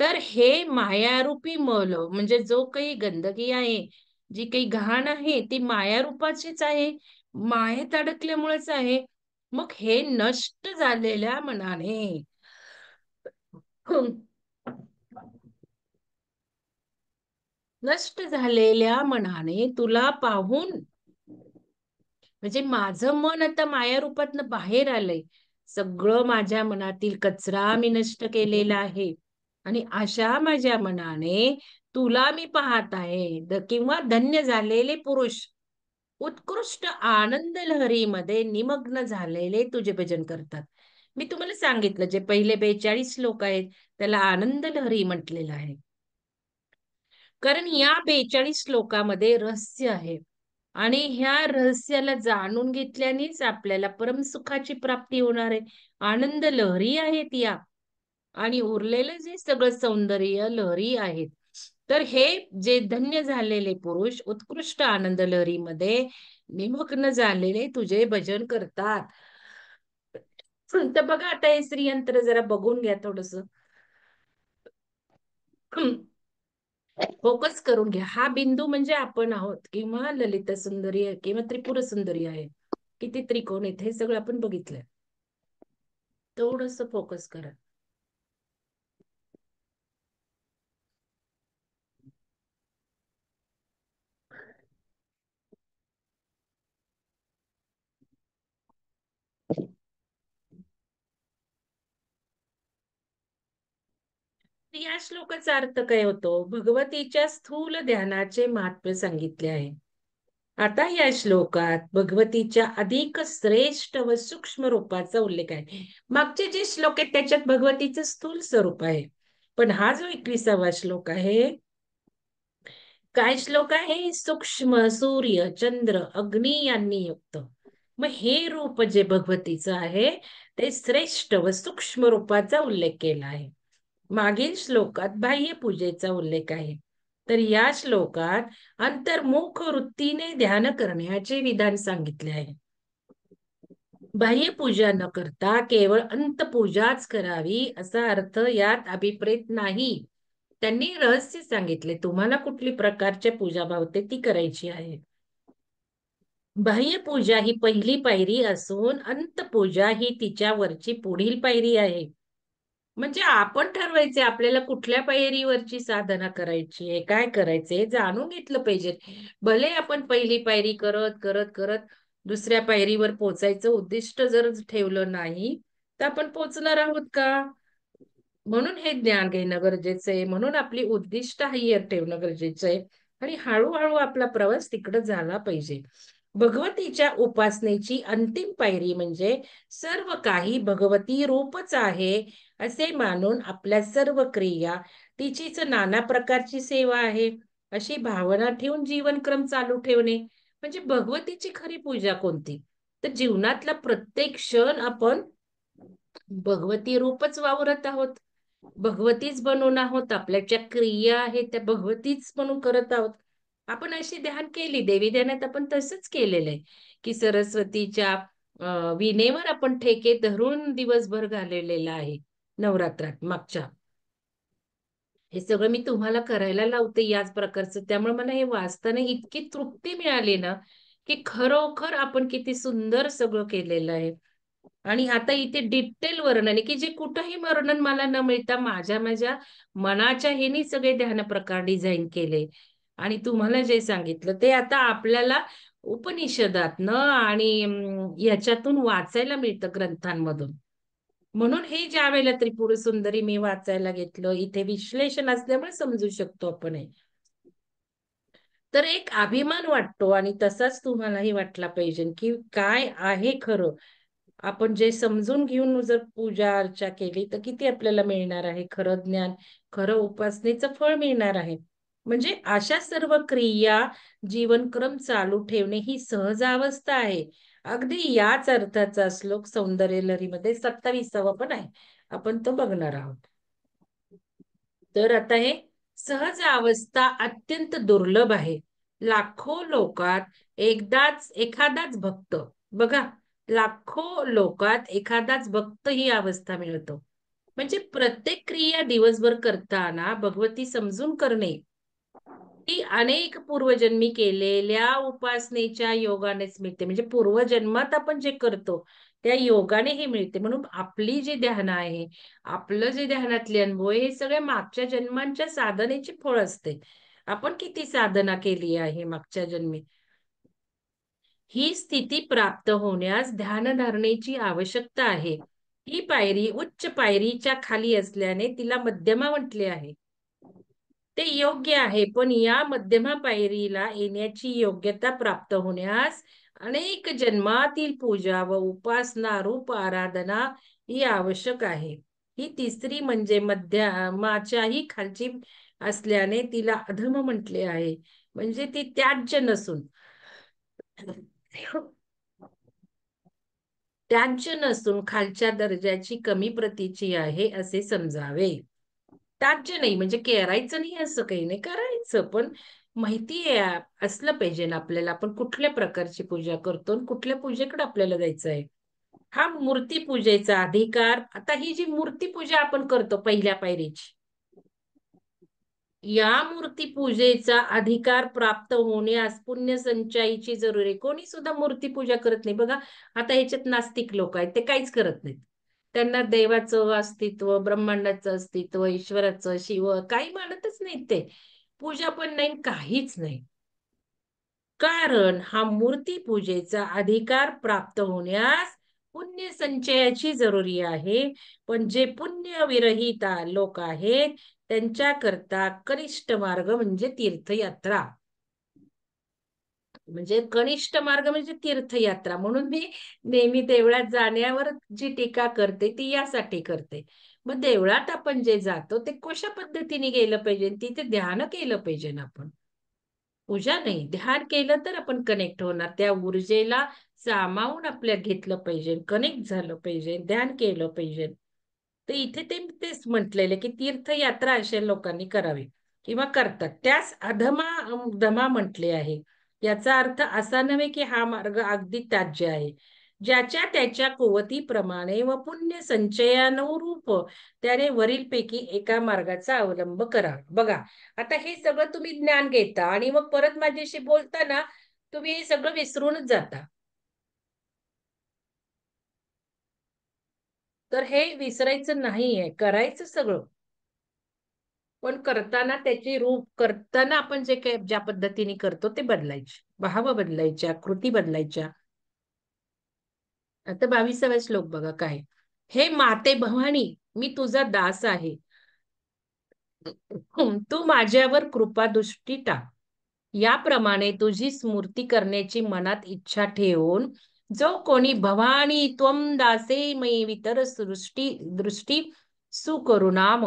तर हे मायारूपी मल म्हणजे जो काही गंदगी आहे, जी काही घाण आहे, ती मायारूपाचीच आहे, मायेत अडकल्यामुळेच आहे. मग हे नष्ट झालेल्या मनाने नष्ट झालेल्या मनाने तुला पाहून, म्हणजे माझं मन आता माया रूपातनं बाहेर आलंय, सगळं माझ्या मनातील कचरा मी नष्ट केलेला आहे आणि अशा माझ्या मनाने तुला मी पाहत आहे, किंवा धन्य झालेले पुरुष उत्कृष्ट आनंद लहरीमध्ये निमग्न झालेले तुझे भजन करतात. मी तुम्हाला सांगितलं जे पहिले 42 श्लोक आहेत त्याला आनंद लहरी म्हटलेलं आहे, कारण या 42 श्लोकामध्ये रहस्य आहे आणि ह्या रहस्याला जाणून घेतल्यानेच आपल्याला परमसुखाची प्राप्ती होणार आहे. आनंद लहरी आहेत या, आणि उरलेलं जे सगळं सौंदर्य लहरी आहेत. तर हे जे धन्य झालेले पुरुष उत्कृष्ट आनंद लहरीमध्ये निमग्न झालेले तुझे भजन करतात. तर बघा, आता हे श्रीयंत्र जरा बघून घ्या थोडस, फोकस करून घ्या. हा बिंदू म्हणजे आपण आहोत किंवा ललिता सुंदरी आहे किंवा त्रिपुर सुंदरी आहे, किती त्रिकोण आहेत हे सगळं आपण बघितलंय. थोडस फोकस करा. या श्लोकाचा अर्थ काय होतो? भगवतीच्या स्थूल ध्यानाचे महात्म्य सांगितले आहे. आता या श्लोकात भगवतीच्या अधिक श्रेष्ठ व सूक्ष्म रूपाचा उल्लेख आहे. मागचे जे श्लोक आहेत त्याच्यात भगवतीचं स्थूल स्वरूप आहे, पण हा जो 21वा श्लोक आहे, काय श्लोक आहे? सूक्ष्म सूर्य, चंद्र, अग्नी यांनी युक्त मग हे रूप जे भगवतीचं आहे ते श्रेष्ठ व सूक्ष्म रूपाचा उल्लेख केला आहे. मागील श्लोकात बाह्य पूजेचा उल्लेख आहे, तर या श्लोकात अंतर्मुख वृत्तीने ध्यान करण्याचे विधान सांगितले आहे. बाह्य पूजा न करता केवळ अंतपूजाच करावी असा अर्थ यात अभिप्रेत नाही. त्यांनी रहस्य सांगितले, तुम्हाला कुठली प्रकारच्या पूजा भावते ती करायची आहे. बाह्य पूजा ही पहिली पायरी असून अंतपूजा ही तिच्यावरची पुढील पायरी आहे. म्हणजे आपण ठरवायचे आपल्याला कुठल्या पायरीवरची साधना करायची आहे, काय करायचंय हे जाणून घेतलं पाहिजे. भले आपण पहिली पायरी करत करत करत दुसऱ्या पायरीवर पोचायचं उद्दिष्ट जर ठेवलं नाही, तर आपण पोचणार आहोत का? म्हणून हे ज्ञान घेणं गरजेचं आहे. म्हणून आपली उद्दिष्ट हायर ठेवणं गरजेचं आहे. आणि हळूहळू आपला प्रवास तिकडं झाला पाहिजे. भगवतीच्या उपासनेची अंतिम पायरी म्हणजे सर्व काही भगवती रूपच आहे असे मानून आपल्या सर्व क्रिया तिचीच नाना प्रकारची सेवा आहे अशी भावना ठेवून जीवनक्रम चालू ठेवणे म्हणजे भगवतीची खरी पूजा कोणती? तर जीवनातला प्रत्येक क्षण आपण भगवती रूपच वावरत आहोत, भगवतीच बनवून आहोत, आपल्या ज्या क्रिया आहेत त्या भगवतीच म्हणून करत आहोत. आपण अशी ध्यान केली, देवी ध्यानात आपण तसंच केलेलं आहे की सरस्वतीच्या विणेवर आपण ठेके धरून दिवसभर घालवलेला आहे नवरात्रात मागच्या. हे सगळं मी तुम्हाला करायला लावते याच प्रकारचं. त्यामुळे मला हे वाचताना इतकी तृप्ती मिळाली ना, की खरोखर आपण किती सुंदर सगळं केलेलं आहे. आणि आता इथे डिटेल वर्णन आहे, की जे कुठंही वर्णन मला न मिळता माझ्या माझ्या मनाच्या ह्यानी सगळे ध्यान प्रकार डिझाईन केले. आणि तुम्हाला जे सांगितलं ते आता आपल्याला उपनिषदातनं आणि याच्यातून वाचायला मिळतं ग्रंथांमधून. म्हणून हे ज्या वेळेला त्रिपुर सुंदरी मी वाचायला घेतलं, इथे विश्लेषण असल्यामुळे समजू शकतो आपण हे. तर एक अभिमान वाटतो आणि तसाच तुम्हालाही वाटला पाहिजे, की काय आहे खरं. आपण जे समजून घेऊन जर पूजा अर्चा केली तर किती आपल्याला मिळणार आहे खरं ज्ञान, खरं उपासनेचं फळ मिळणार आहे. म्हणजे अशा सर्व क्रिया जीवनक्रम चालू ठेवणे ही सहज अवस्था आहे. अगदी याच अर्थाचा श्लोक सौंदर्य लहरीमध्ये 27वा पण आहे. आपण तो बघणार आहोत. तर आता हे सहज अवस्था अत्यंत दुर्लभ आहे. लाखो लोकात एखादाच भक्त, बघा, लाखो लोकात एखादाच भक्त ही अवस्था मिळतो. म्हणजे प्रत्येक क्रिया दिवसभर करताना भगवती समजून करणे ही अनेक पूर्वजन्मी केलेल्या उपासनेच्या योगानेच मिळते. म्हणजे पूर्वजन्मात आपण जे करतो त्या योगाने हे मिळते. म्हणून आपली जी ध्यान आहे, आपलं जे ध्यानातले अनुभव आहे, हे सगळे मागच्या जन्मांच्या साधनेचे फळ असते. आपण किती साधना केली आहे मागच्या जन्मी. ही स्थिती प्राप्त होण्यास ध्यानधारणेची आवश्यकता आहे. ही पायरी उच्च पायरीच्या खाली असल्याने तिला मध्यमा म्हटले आहे. ते योग्य आहे, पण या मध्यमा पायरीला येण्याची योग्यता प्राप्त होण्यास अनेक जन्मातील पूजा व उपासना रूप आराधना ही आवश्यक आहे. ही तिसरी म्हणजे मध्यमाच्याही खालची असल्याने तिला अधम म्हटले आहे. म्हणजे ती त्याज्य नसून त्याज्य नसून खालच्या दर्जाची कमी प्रतीची आहे असे समजावे. त्याज्य नाही म्हणजे करायचं नाही असं काही नाही, करायचं, पण माहिती आहे असलं पाहिजे ना आपल्याला आपण कुठल्या प्रकारची पूजा करतो आणि कुठल्या पूजेकडे आपल्याला जायचं आहे. हा मूर्ती पूजेचा अधिकार, आता ही जी मूर्ती पूजा आपण करतो पहिल्या पायरीची, या मूर्ती पूजेचा अधिकार प्राप्त होण्यास पुण्य संचयाची जरूर आहे. कोणी सुद्धा मूर्ती पूजा करत नाही बघा. आता ह्याच्यात नास्तिक लोक आहेत, ते काहीच करत नाहीत. त्यांना देवाचं अस्तित्व, ब्रह्मांडाचं अस्तित्व, ईश्वराचं, शिव काही मानतच नाहीत. ते पूजा पण नाही, काहीच नाही. कारण हा मूर्ती पूजेचा अधिकार प्राप्त होण्यास पुण्य संचयाची जरुरी आहे. पण जे पुण्य विरहित लोक आहेत त्यांच्याकरता कनिष्ठ मार्ग म्हणजे तीर्थयात्रा. म्हणजे कनिष्ठ मार्ग म्हणजे तीर्थयात्रा. म्हणून मी नेहमी देवळात जाण्यावर जी टीका करते ती यासाठी करते. मग देवळात आपण जे जातो ते कशा पद्धतीने गेलं पाहिजे, तिथे ध्यान केलं पाहिजे ना आपण. पूजा नाही, ध्यान केलं तर आपण कनेक्ट होणार. त्या ऊर्जेला सामावून आपल्या घेतलं पाहिजे, कनेक्ट झालं पाहिजे, ध्यान केलं पाहिजे. तर इथे तेच म्हटलेले की तीर्थयात्रा अशा लोकांनी करावी किंवा करतात, त्यास धमा म्हटले आहे. याचा अर्थ असा नव्हे की हा मार्ग अगदी त्याज्य आहे. ज्याच्या त्याच्या कुवतीप्रमाणे व पुण्य संचयानुरूप त्याने वरीलपैकी एका मार्गाचा अवलंब करा. बघा, आता हे सगळं तुम्ही ज्ञान घेता आणि मग परत माझ्याशी बोलताना तुम्ही हे सगळं विसरूनच जाता. तर हे विसरायचं नाहीये, करायचं सगळं. पण करताना त्याची रूप, करताना आपण जे काही ज्या पद्धतीने करतो ते बदलायचे, भाव बदलायच्या, कृती बदलायच्या. आता 22वा श्लोक बघा काय. हे माते भवानी, मी तुझा दास आहे. तू माझ्यावर कृपा दृष्टी टाक. याप्रमाणे तुझी स्मृती करण्याची मनात इच्छा ठेवून जो कोणी भवानी त्वम दासे मयी वितर सृष्टी दृष्टी सुकरुणाम,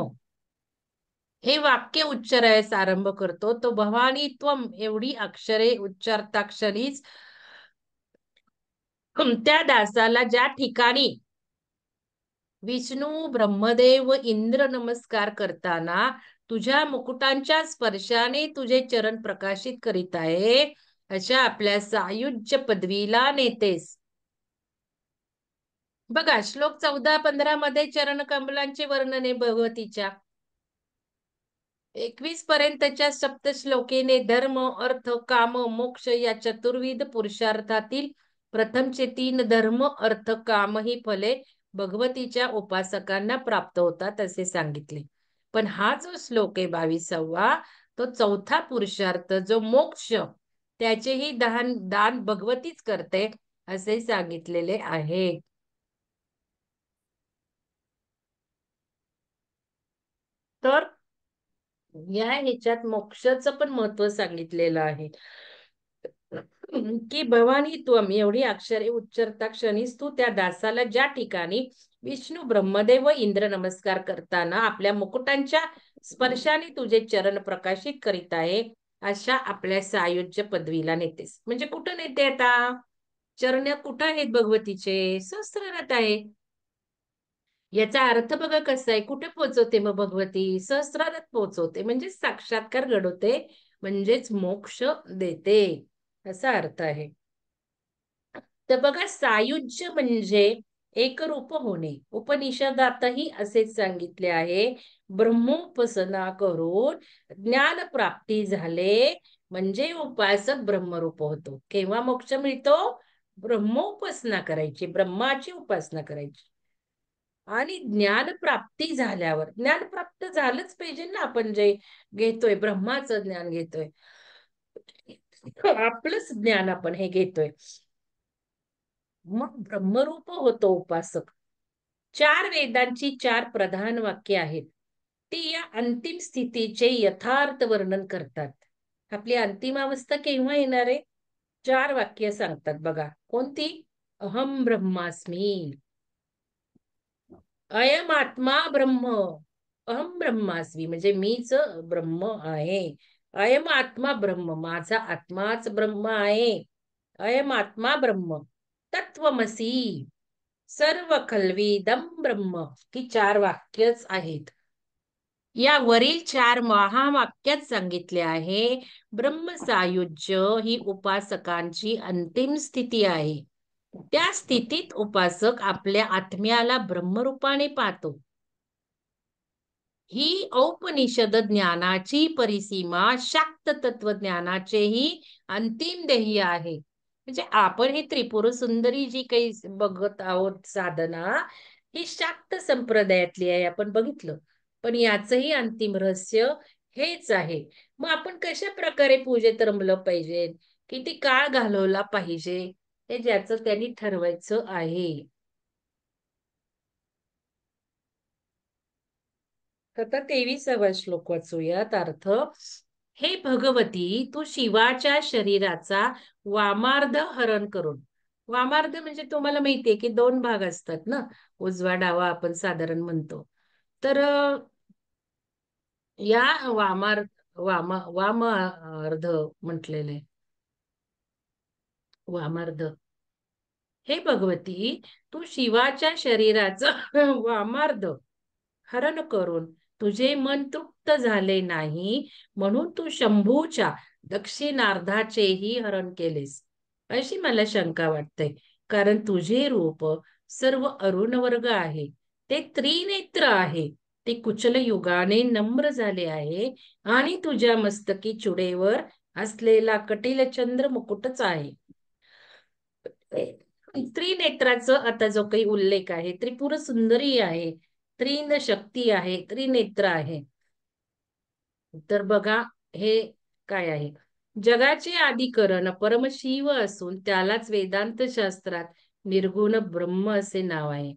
हे वाक्य उच्चारायस आरंभ करतो, तो भवानी त्वम एवढी अक्षरे उच्चारताक्षरीच त्या दासाला ज्या ठिकाणी विष्णू ब्रह्मदेव व इंद्र नमस्कार करताना तुझ्या मुकुटांच्या स्पर्शाने तुझे चरण प्रकाशित करीत आहे, अशा आपल्या सायुज्य पदवीला नेतेस. बघा, श्लोक 14-15 मध्ये चरण कमलांचे वर्णन आहे भगवतीच्या. 21 पर्यंतच्या सप्तश्लोकीने धर्म, अर्थ, काम, मोक्ष या चतुर्विध पुरुषार्थातील प्रथमचे 3 धर्म, अर्थ, काम ही फले भगवतीच्या उपासकांना प्राप्त होतात असे सांगितले. पण हा जो श्लोक आहे 22वा, तो चौथा पुरुषार्थ जो मोक्ष, त्याचेही दान भगवतीच करते असे सांगितलेले आहे. तर या ह्याच्यात मोक्षाचं पण महत्व सांगितलेलं आहे. की भवानी त्वम एवढी अक्षरे उच्चारता क्षणीच तू त्या दासाला ज्या ठिकाणी विष्णू ब्रह्मदेव व इंद्र नमस्कार करताना आपल्या मुकुटांच्या स्पर्शाने तुझे चरण प्रकाशित करीत आहे, अशा आपल्या सायुज्य पदवीला नेतेस. म्हणजे कुठं नेते आता? चरण कुठं आहेत भगवतीचे? सहस्त्रनाथ आहे. याचा अर्थ बघा कसा आहे, कुठे पोहोचवते मग भगवती? सहस्रारात पोहोचवते, म्हणजे साक्षात्कार घडवते, म्हणजेच मोक्ष देते, असा अर्थ आहे. तर बघा, सायुज्य म्हणजे एकरूप होणे. उपनिषदातही असेच सांगितले आहे. ब्रह्मोपासना करून ज्ञान प्राप्ती झाले म्हणजे उपासक ब्रह्मरूप होतो. केव्हा मोक्ष मिळतो? ब्रह्मोपासना करायची, ब्रह्माची उपासना करायची. आणि ज्ञान प्राप्ती झाल्यावर, ज्ञान प्राप्त झालंच पाहिजे ना, आपण जे घेतोय ब्रह्माचं ज्ञान घेतोय, आपलंच ज्ञान आपण हे घेतोय, मग ब्रह्मरूप होतो उपासक. 4 वेदांची 4 प्रधान वाक्य आहेत, ती या अंतिम स्थितीचे यथार्थ वर्णन करतात. आपली अंतिम अवस्था केव्हा येणार आहे? 4 वाक्य सांगतात बघा. कोणती? अहम ब्रह्मास्मी, अयम आत्मा ब्रह्म, अहम ब्रह्मास्मी म्हणजे मीच ब्रह्म आहे. अयम आत्मा ब्रह्म, माझा आत्माच ब्रह्म आहे. अयम आत्मा ब्रह्म, तत्वमसी, सर्व खल्वीदम ब्रह्म. ही 4 वाक्यच आहेत. या वरील 4 महावाक्यात सांगितले आहे, ब्रह्म सायुज्य ही उपासकांची अंतिम स्थिती आहे. त्या स्थितीत उपासक आपल्या आत्म्याला ब्रह्मरूपाने पाहतो. ही औपनिषद ज्ञानाची परिसीमा शाक्त तत्वज्ञानाचेही अंतिम ध्येय आहे. म्हणजे आपण ही त्रिपुर सुंदरी जी काही बघत आहोत साधना, ही शाक्त संप्रदायातली आहे, आपण बघितलं. पण याचंही अंतिम रहस्य हेच आहे. मग आपण कशा प्रकारे पूजेत रमलं पाहिजे, किती काळ घालवला पाहिजे, हे ज्याचं त्यांनी ठरवायचं आहे. आता 23वा श्लोक वाचूयात अर्थ. हे भगवती, तू शिवाच्या शरीराचा वामार्ध हरण करून, वामार्ध म्हणजे तुम्हाला माहितीये की 2 भाग असतात ना, उजवा डावा आपण साधारण म्हणतो. तर या वामार वामार्ध म्हटलेले, वामार्ध. हे भगवती, तू शिवाच्या शरीराचं वामार्ध हरण करून तुझे मन तृप्त झाले नाही, म्हणून तू शंभूच्या दक्षिणार्धाचेही हरण केलेस, अशी मला शंका वाटते. कारण तुझे रूप सर्व अरुण वर्ग आहे, ते त्रिनेत्र आहे, ते कुचल युगाने नम्र झाले आहे, आणि तुझ्या मस्तकी चुडेवर असलेला कटिल चंद्र मुकुटच आहे. त्रिनेत्राचं आता जो काही उल्लेख आहे, त्रिपुर सुंदरी आहे, त्रिन शक्ती आहे, त्रिनेत्र आहे. तर बघा हे काय आहे. जगाचे आदिकरण परमशिव असून त्यालाच वेदांत शास्त्रात निर्गुण ब्रह्म असे नाव आहे.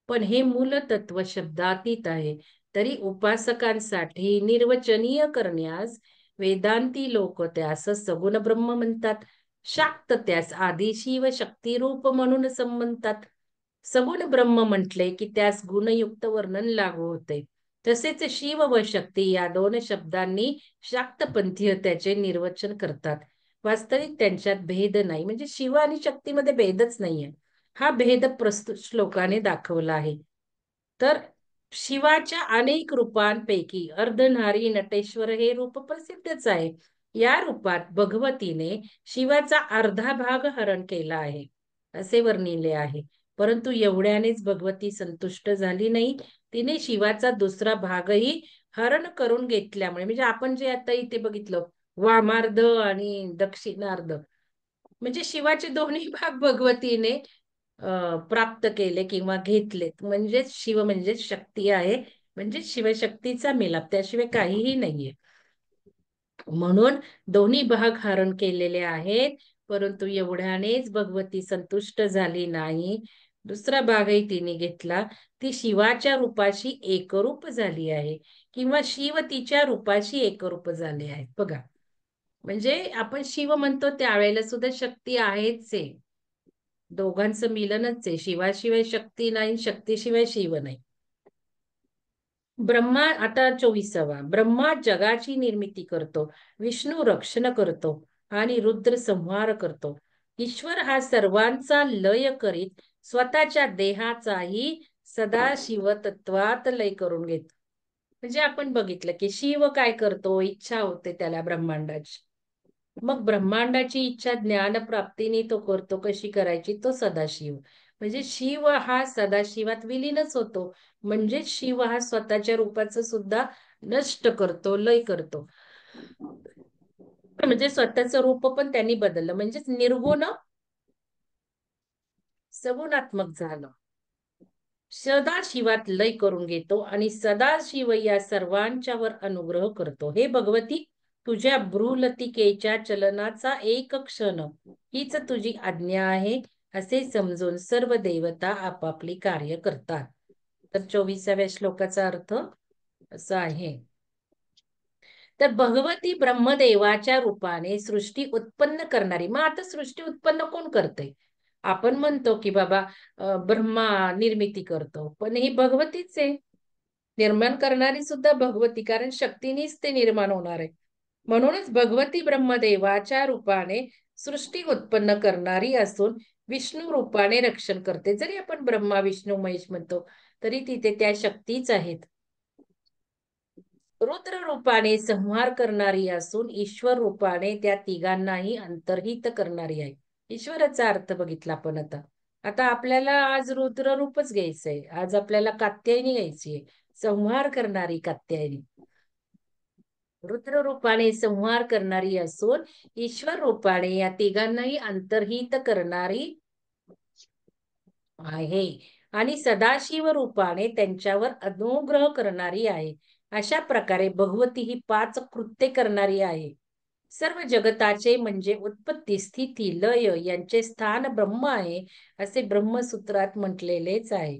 पण हे मूल तत्व शब्दातीत आहे. तरी उपासकांसाठी निर्वचनीय करण्यास वेदांती लोक त्यास सगुण ब्रह्म म्हणतात. शाक्त त्यास आदिशिव शक्तिरूप म्हणून संबंधतात. सगुण ब्रह्म म्हटले की त्यास गुणयुक्त वर्णन लागू होते. तसेच शिव व शक्ती या दोन शब्दांनी शाक्तपंथीय त्याचे निर्वचन करतात. वास्तविक त्यांच्यात भेद नाही, म्हणजे शिव आणि शक्तीमध्ये भेदच नाहीये. हा भेद प्रस्तुत श्लोकाने दाखवला आहे. तर शिवाच्या अनेक रूपांपैकी अर्धनारी नटेश्वर हे रूप प्रसिद्धच आहे. या रूपात भगवतीने शिवाचा अर्धा भाग हरण केला आहे असे वर्णिले आहे. परंतु एवढ्यानेच भगवती संतुष्ट झाली नाही. तिने शिवाचा दुसरा भागही हरण करून घेतल्यामुळे, म्हणजे आपण जे आता इथे बघितलं वामार्ध आणि दक्षिणार्ध, म्हणजे शिवाचे दोन्ही भाग भगवतीने प्राप्त केले किंवा घेतलेत. म्हणजे शिव म्हणजे शक्ती आहे, म्हणजे शिवशक्तीचा मिलाप, त्याशिवाय काहीही नाहीये. म्हणून दोन्ही भाग हरण केलेले आहेत. परंतु एवढ्यानेच भगवती संतुष्ट झाली नाही. दुसरा भागही तिने घेतला. ती शिवाच्या रूपाशी एकरूप झाली आहे, किंवा शिव तिच्या रूपाशी एकरूप झाले आहेत. बघा, म्हणजे आपण शिव म्हणतो त्यावेळेला सुद्धा शक्ती आहेच आहे. दोघांचं मिलनच आहे. शिवाशिवाय शक्ती नाही, शक्तीशिवाय शिव नाही. ब्रह्मा आता 24वा. ब्रह्मा जगाची निर्मिती करतो, विष्णू रक्षण करतो आणि रुद्र संहार करतो. ईश्वर हा सर्वांचा लय करीत स्वतःच्या देहाचाही सदा शिवतत्वात लय करून घेतो. म्हणजे आपण बघितलं की शिव काय करतो, इच्छा होते त्याला ब्रह्मांडाची. मग ब्रह्मांडाची इच्छा ज्ञान प्राप्तीने तो करतो. कशी करायची, तो सदाशिव. म्हणजे शिव हा सदाशिवात विलीनच होतो. म्हणजे शिव हा स्वतःच्या रूपाचं सुद्धा नष्ट करतो, लय करतो. म्हणजे स्वतःचं रूप पण त्यांनी बदललं, म्हणजेच निर्गुण सगुणात्मक झालं. सदाशिवात लय करून घेतो आणि सदाशिव या सर्वांच्यावर अनुग्रह करतो. हे भगवती, तुझ्या भ्रूलतिकेच्या चलनाचा एक क्षण हीच तुझी आज्ञा आहे असे समजून सर्व देवता आपापली कार्य करतात. तर 24व्या श्लोकाचा अर्थ असा आहे. तर भगवती ब्रह्मदेवाच्या रूपाने सृष्टी उत्पन्न करणारी. मग आता सृष्टी उत्पन्न कोण करते? आपण म्हणतो की बाबा ब्रह्मा निर्मिती करतो, पण ही भगवतीच आहे. निर्माण करणारी सुद्धा भगवती, कारण शक्तीनेच ते निर्माण होणार आहे. म्हणूनच भगवती ब्रह्मदेवाच्या रूपाने सृष्टी उत्पन्न करणारी असून विष्णू रूपाने रक्षण करते. जरी आपण ब्रह्मा विष्णू महेश म्हणतो तरी तिथे त्या शक्तीच आहेत. रुद्र रूपाने संहार करणारी असून ईश्वर रूपाने त्या तिघांनाही अंतर्हित करणारी आहे. ईश्वराचा अर्थ बघितला आपण आता. आता आपल्याला आज रुद्र रूपच घ्यायचंय. आज आपल्याला कात्यायनी घ्यायची आहे, संहार करणारी कात्यायनी. रुद्र रूपाने संहार करणारी असून ईश्वर रूपाने या तिघांनाही अंतर्हित करणारी आहे आणि सदाशिव रूपाने त्यांच्यावर अनुग्रह करणारी आहे. अशा प्रकारे भगवती ही 5 कृत्ये करणारी आहे. सर्व जगताचे म्हणजे उत्पत्ती, स्थिती, लय यांचे स्थान ब्रह्म आहे असे ब्रह्मसूत्रात म्हटलेलेच आहे.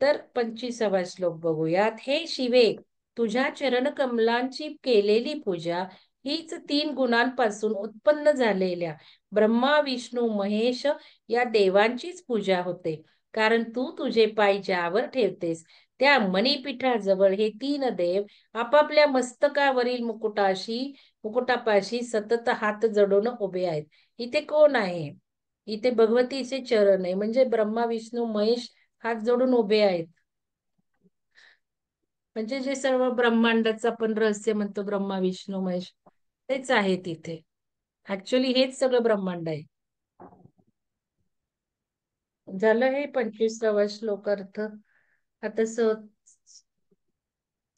तर 25वा श्लोक बघूयात. हे शिवे, तुझ्या चरण कमलांची केलेली पूजा हीच 3 गुणांपासून उत्पन्न झालेल्या ब्रह्मा विष्णू महेश या देवांचीच पूजा होते. कारण तू तुझे पाय ज्यावर ठेवतेस त्या मणिपीठाजवळ हे तीन देव आपापल्या मस्तकावरील मुकुटापाशी सतत हात जोडून उभे आहेत. इथे कोण आहे? इथे भगवतीचे चरण आहे, म्हणजे ब्रह्मा विष्णू महेश हात जोडून उभे आहेत. म्हणजे जे सर्व ब्रह्मांडाचं आपण रहस्य म्हणतो, ब्रह्मा विष्णू महेश, तेच आहे तिथे. ऍक्च्युली हेच सगळं ब्रह्मांड आहे. झालं हे 25वा श्लोकार्थ. आता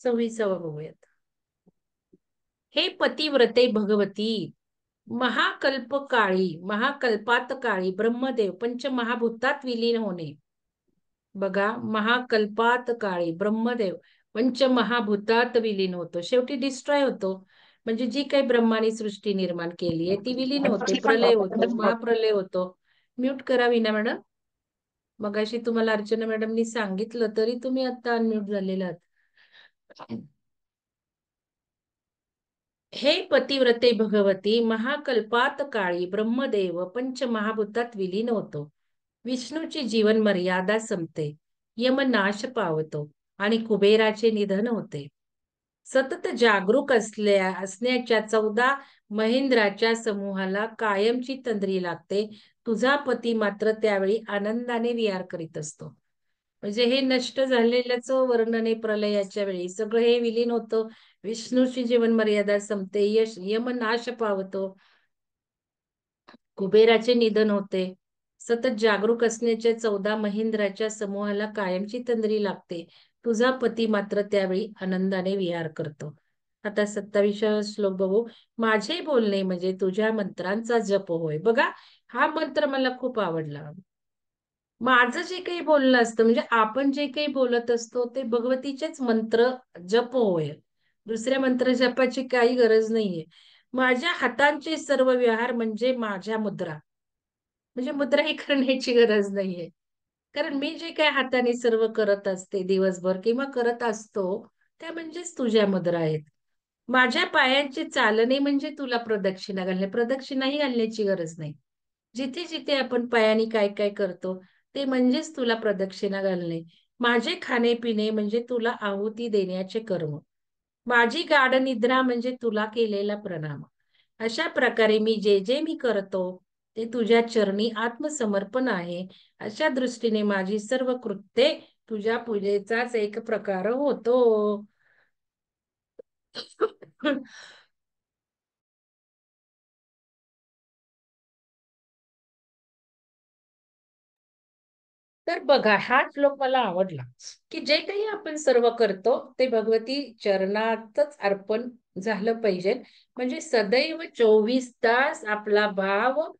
26वा बघूयात. हे पतिव्रते भगवती, महाकल्पात काळी ब्रह्मदेव पंचमहाभूतात विलीन होणे. बघा, महाकल्पात काळी ब्रह्मदेव पंचमहाभूतात विलीन होतो, शेवटी डिस्ट्रॉय होतो. म्हणजे जी काही ब्रह्माने सृष्टी निर्माण केली आहे ती विलीन होते, प्रलय होतो, महाप्रलय होतो. म्यूट करा विना मॅडम. मगाशी तुम्हाला अर्चना मॅडमनी सांगितलं तरी तुम्ही आता अनम्यूट झालेला आहात. हे पतिव्रते भगवती, महाकल्पात काळी ब्रह्मदेव पंचमहाभूतात विलीन होतो. विष्णूची जीवन मर्यादा संपते, यम नाश पावतो आणि कुबेराचे निधन होते. सतत जागरूक असण्याच्या 14 महेंद्राच्या समूहाला कायमची तंद्री लागते. तुझा पती मात्र त्यावेळी आनंदाने विहार करीत असतो. म्हणजे हे नष्ट झालेल्याच वर्णन आहे. प्रलयाच्या वेळी सगळं हे विलीन होतं, विष्णूची जीवन मर्यादा संपते, यम नाश पावतो, कुबेराचे निधन होते. सतत जागरूक असण्याच्या 14 महेंद्राच्या समूहाला कायमची तंद्री लागते. तुझा पती मात्र त्यावेळी आनंदाने विहार करतो. आता 27वा श्लोक बघू. माझे बोलणे म्हणजे तुझ्या मंत्रांचा जप होय. बघा, हा मंत्र मला खूप आवडला. माझं जे काही बोलणं असतं, म्हणजे आपण जे काही बोलत असतो ते भगवतीचेच मंत्र जप होय. दुसऱ्या मंत्र जपाची काही गरज नाहीये. माझ्या हातांचे सर्व व्यवहार म्हणजे माझ्या मुद्रा. म्हणजे मुद्राही करण्याची गरज नाहीये, कारण मी जे काही हाताने सर्व करत असते दिवसभर किंवा करत असतो, त्या म्हणजेच तुझ्या मुद्रा आहेत. माझ्या पायांची चालणे म्हणजे तुला प्रदक्षिणा घालणे. प्रदक्षिणाही घालण्याची गरज नाही. जिथे जिथे आपण पायाने काय काय करतो ते म्हणजेच तुला प्रदक्षिणा घालणे. माझे खाणे पिणे म्हणजे तुला आहुती देण्याचे कर्म. माझी गाढ निद्रा म्हणजे तुला केलेला प्रणाम. अशा प्रकारे मी जे मी करतो ते तुझ्या चरणी आत्मसमर्पण आहे. अशा दृष्टीने माझी सर्व कृत्ये तुझ्या पूजेचाच एक प्रकार होतो. तर बघा, हा श्लोक मला आवडला, की जे काही आपण सर्व करतो ते भगवती चरणातच अर्पण झालं पाहिजे. म्हणजे सदैव 24 तास आपला भाव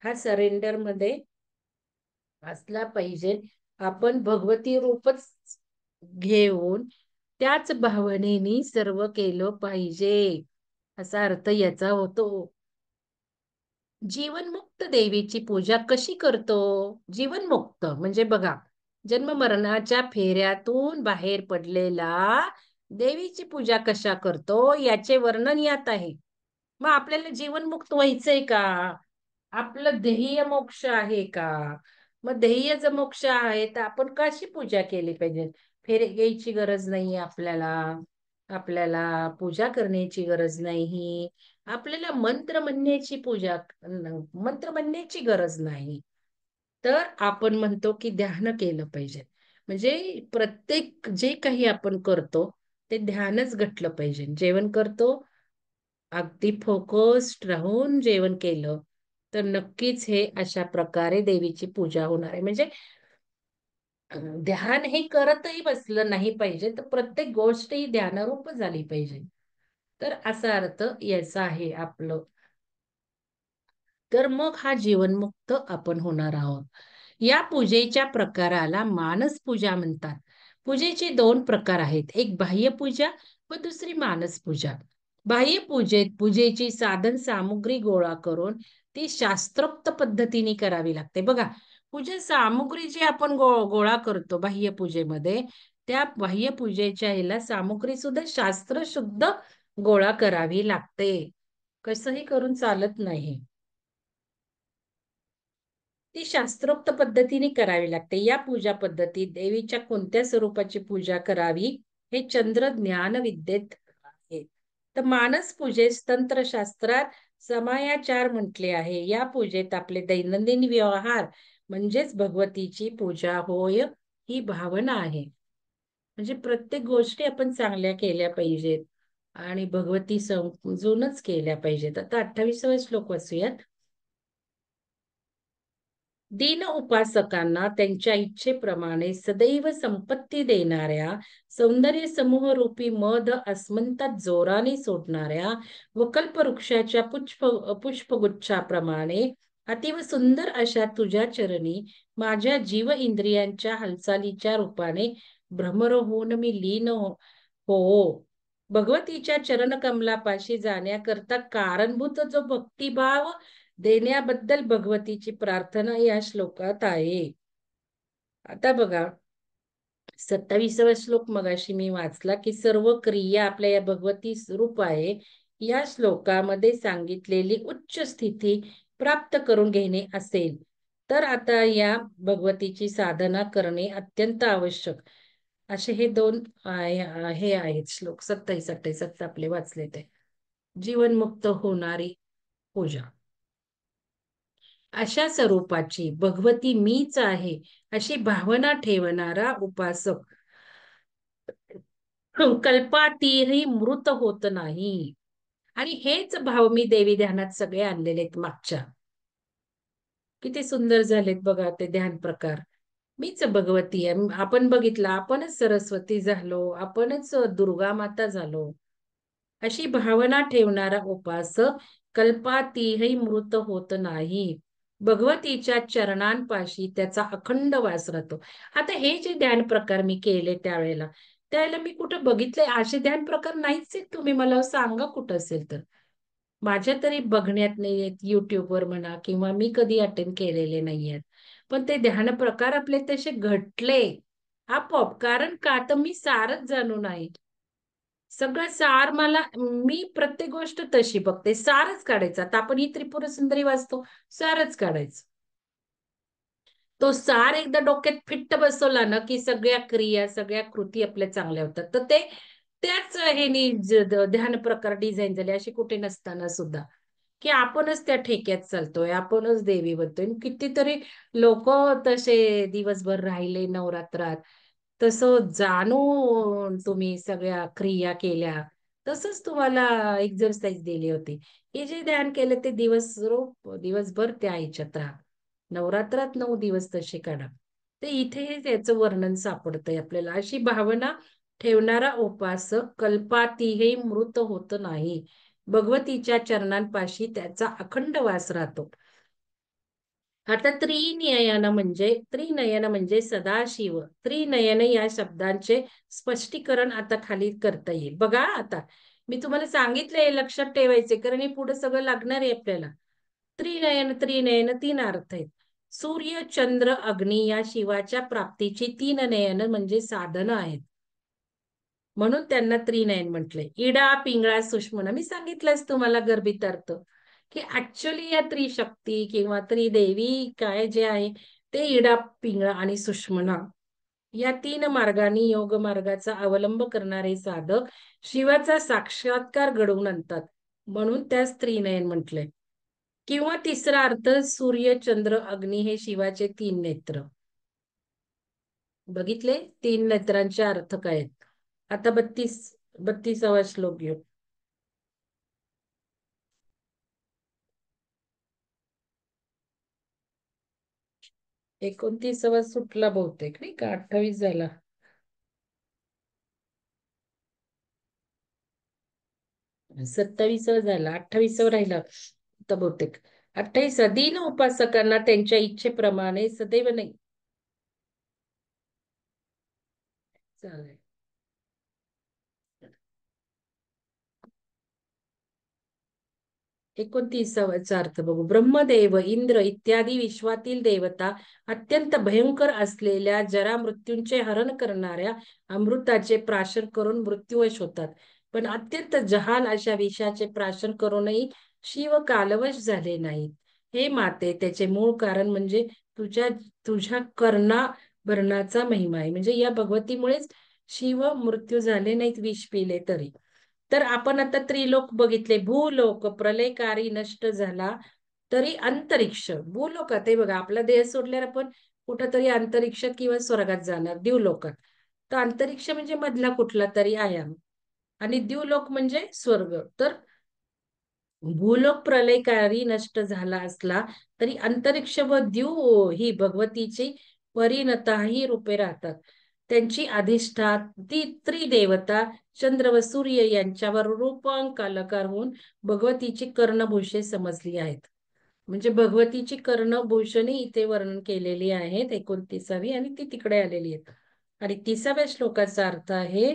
हा सरेंडर मध्ये असला पाहिजे. आपण भगवती रूपच घेऊन त्याच भावनेनी सर्व केलं पाहिजे, असा अर्थ याचा होतो. जीवनमुक्त देवीची पूजा कशी करतो? जीवनमुक्त म्हणजे बघा, जन्म मरणाच्या फेऱ्यातून बाहेर पडलेला देवीची पूजा कशा करतो याचे वर्णन यात आहे. मग आपल्याला जीवनमुक्त व्हायचंय का? आपलं ध्येय मोक्ष आहे का? मग ध्येय जर मोक्ष आहे तर आपण कशी पूजा केली पाहिजे? फेरे घ्यायची गरज नाही आपल्याला, आपल्याला पूजा करण्याची गरज नाही, आपल्याला मंत्र म्हणण्याची गरज नाही. तर आपण म्हणतो की ध्यान केलं पाहिजे. म्हणजे प्रत्येक जे काही आपण करतो ते ध्यानच घटलं पाहिजे. जेवण करतो, अगदी फोकस्ड राहून जेवण केलं तर नक्कीच हे अशा प्रकारे देवीची पूजा होणार आहे. म्हणजे ध्यान हे करतही बसलं नाही पाहिजे, तर प्रत्येक गोष्ट ही ध्यानरूप झाली पाहिजे. तर असा अर्थ याचा आहे आपलं. तर मग हा जीवनमुक्त आपण होणार आहोत. या पूजेच्या प्रकाराला मानस पूजा म्हणतात. पूजेचे 2 प्रकार आहेत, एक बाह्य पूजा व दुसरी मानस पूजा. बाह्य पूजेत पूजेची साधन सामुग्री गोळा करून ती शास्त्रोक्त पद्धतीने करावी लागते. बघा, पूजा सामुग्री जी आपण गोळा करतो बाह्य पूजेमध्ये, त्या बाह्य पूजेच्या ह्याला सामुग्री सुद्धा शास्त्रशुद्ध गोळा करावी लागते. कसंही करून चालत नाही. ती शास्त्रोक्त पद्धतीने करावी लागते. या पूजा पद्धतीत देवीच्या कोणत्या स्वरूपाची पूजा करावी हे चंद्र ज्ञान विद्येत आहे. तर मानस पूजेस तंत्रशास्त्रात समायाचार म्हटले आहे. या पूजेत आपले दैनंदिन व्यवहार म्हणजेच भगवतीची पूजा होय ही भावना आहे. म्हणजे प्रत्येक गोष्टी आपण चांगल्या केल्या पाहिजेत आणि भगवती समजूनच केल्या पाहिजेत. आता 28वा श्लोक वाचूयात. दीन उपासकांना त्यांच्या इच्छेप्रमाणे सदैव संपत्ती देणाऱ्या, सौंदर्य समूह रूपी मध अस्मंतात जोराने सोडणाऱ्या व कल्पवृक्षाच्या पुष्पगुच्छाप्रमाणे अतिव सुंदर अशा तुझ्या चरणी माझ्या जीव इंद्रियांच्या हालचालीच्या रूपाने भ्रमर होऊन मी लीन हो. भगवतीच्या चरणकमलापाशी जाण्याकरता कारणभूत जो भक्तिभाव देण्याबद्दल भगवतीची प्रार्थना या श्लोकात आहे. आता बघा 27वा श्लोक मगाशी मी वाचला की सर्व क्रिया आपल्या या भगवती स्वरूप आहे. या श्लोकामध्ये सांगितलेली उच्च स्थिती प्राप्त करून घेणे असेल तर आता या भगवतीची साधना करणे अत्यंत आवश्यक. असे हे दोन हे आहेत श्लोक 27-28 आपले वाचले ते. जीवनमुक्त होणारी पूजा. अशा स्वरूपाची भगवती मीच आहे अशी भावना ठेवणारा उपासक कल्पातीही मृत होत नाही. आणि हेच भाव मी देवी ध्यानात सगळे आणलेले आहेत मागच्या. किती सुंदर झालेत बघा ते ध्यान प्रकार. मीच भगवती आहे. आपण बघितलं आपणच सरस्वती झालो, आपणच दुर्गा माता झालो. अशी भावना ठेवणारा उपासक कल्पातीही मृत होत नाही. भगवतीच्या चरणांपाशी त्याचा अखंड वास राहतो. आता हे जे ध्यान प्रकार मी केले त्यावेळेला मी कुठं बघितले असे ध्यान प्रकार नाहीच आहेत. तुम्ही मला सांगा कुठं असेल तर. माझ्या तरी बघण्यात नाहीयेत युट्यूबवर म्हणा किंवा मी कधी अटेंड केलेले नाहीयेत. पण ते ध्यान प्रकार आपले तसे घडले आपोआप. कारण का तर मी सारच जाणून आहे. सगळं सार मला मी प्रत्येक गोष्ट तशी बघते. सारच काढायचं. आता आपण ही त्रिपुर सुंदरी वाचतो सारच काढायचं. तो सार एकदा डोक्यात फिट्ट बसवला ना की सगळ्या क्रिया सगळ्या कृती आपल्या चांगल्या होतात. तर ते त्याच हे ध्यान प्रकार डिझाईन झाले असे कुठे नसताना सुद्धा की आपणच त्या ठेक्यात चालतोय, आपणच देवी बनतोय. कितीतरी लोक तसे दिवसभर राहिले नवरात्रात, तसं जाणून तुम्ही सगळ्या क्रिया केल्या, तसंच तुम्हाला एक्झरसाइज दिली होती. हे जे ध्यान केलं ते दिवसभर त्या ह्याच्यात राहा. नवरात्रात 9 दिवस तसे काढा. ते इथे त्याचं वर्णन सापडतंय आपल्याला. अशी भावना ठेवणारा उपासक कल्पातीही मृत होत नाही. भगवतीच्या चरणांपाशी त्याचा अखंड वास राहतो. आता त्रिनयन म्हणजे सदाशिव. त्रिनयन या शब्दांचे स्पष्टीकरण आता खाली करता येईल. बघा आता मी तुम्हाला सांगितलंय लक्षात ठेवायचे कारण हे पुढे सगळं लागणार आहे आपल्याला. त्रिनयन त्रिनयन 3 अर्थ आहेत. सूर्य चंद्र अग्नी या शिवाच्या प्राप्तीची 3 नयन म्हणजे साधनं आहेत. म्हणून त्यांना त्रिनयन म्हटलंय. इडा पिंगळा सुषमना मी सांगितलंच तुम्हाला गर्भित अर्थ की ऍक्च्युअली या त्रिशक्ती किंवा त्रिदेवी काय जे आहे ते इडा पिंगळा आणि सुषमना या 3 मार्गाने योग मार्गाचा अवलंब करणारे साधक शिवाचा साक्षात्कार घडवून आणतात. म्हणून त्यास त्रिनयन म्हटलंय. किंवा तिसरा अर्थ सूर्य चंद्र अग्नी हे शिवाचे 3 नेत्र. बघितले 3 नेत्रांचे अर्थ काय आहेत. आता 32वा श्लोक घेऊ. एकोणतीसावा सुटला बहुतेक नाही का 28 झाला. सत्तावीसावा झाला 28वा राहिला तर बहुतेक 28 दीन उपासकांना त्यांच्या इच्छेप्रमाणे सदैव नाही चालेल. 29वा अर्थ बघू. ब्रह्मदेव इंद्र इत्यादी विश्वातील देवता अत्यंत भयंकर असलेल्या जरा मृत्यूंचे हरण करणाऱ्या अमृताचे प्राशन करून मृत्यूवश होतात. पण अत्यंत जहाल अशा विषाचे प्राशन करूनही शिव कालवश झाले नाहीत. हे माते त्याचे मूळ कारण म्हणजे तुझ्या तुझ्या कर्णाभरणाचा महिमा आहे. म्हणजे या भगवतीमुळेच शिव मृत्यू झाले नाहीत विष पिले तरी. तर आपण आता त्रिलोक बघितले, भूलोक प्रलयकारी नष्ट झाला तरी अंतरिक्ष. भूलोकात हे बघा, आपला देह सोडल्यावर आपण कुठंतरी अंतरिक्षात किंवा स्वर्गात जाणार, देवलोकात. तर अंतरिक्ष म्हणजे मधला कुठला तरी आयाम, आणि द्युलोक म्हणजे स्वर्ग. तर भूलोक प्रलयकारी नष्ट झाला असला तरी अंतरिक्ष व द्यू ही भगवतीची परिणताही रूपे राहतात. त्यांची अधिष्ठाती त्रिदेवता चंद्र व सूर्य यांच्यावर रूपांक अलंकार होऊन भगवतीची कर्णभूषे समजली आहेत. म्हणजे भगवतीची कर्णभूषणे इथे वर्णन केलेली आहेत 29वी, आणि ती तिकडे आलेली आहेत. आणि 30व्या श्लोकाचा अर्थ आहे,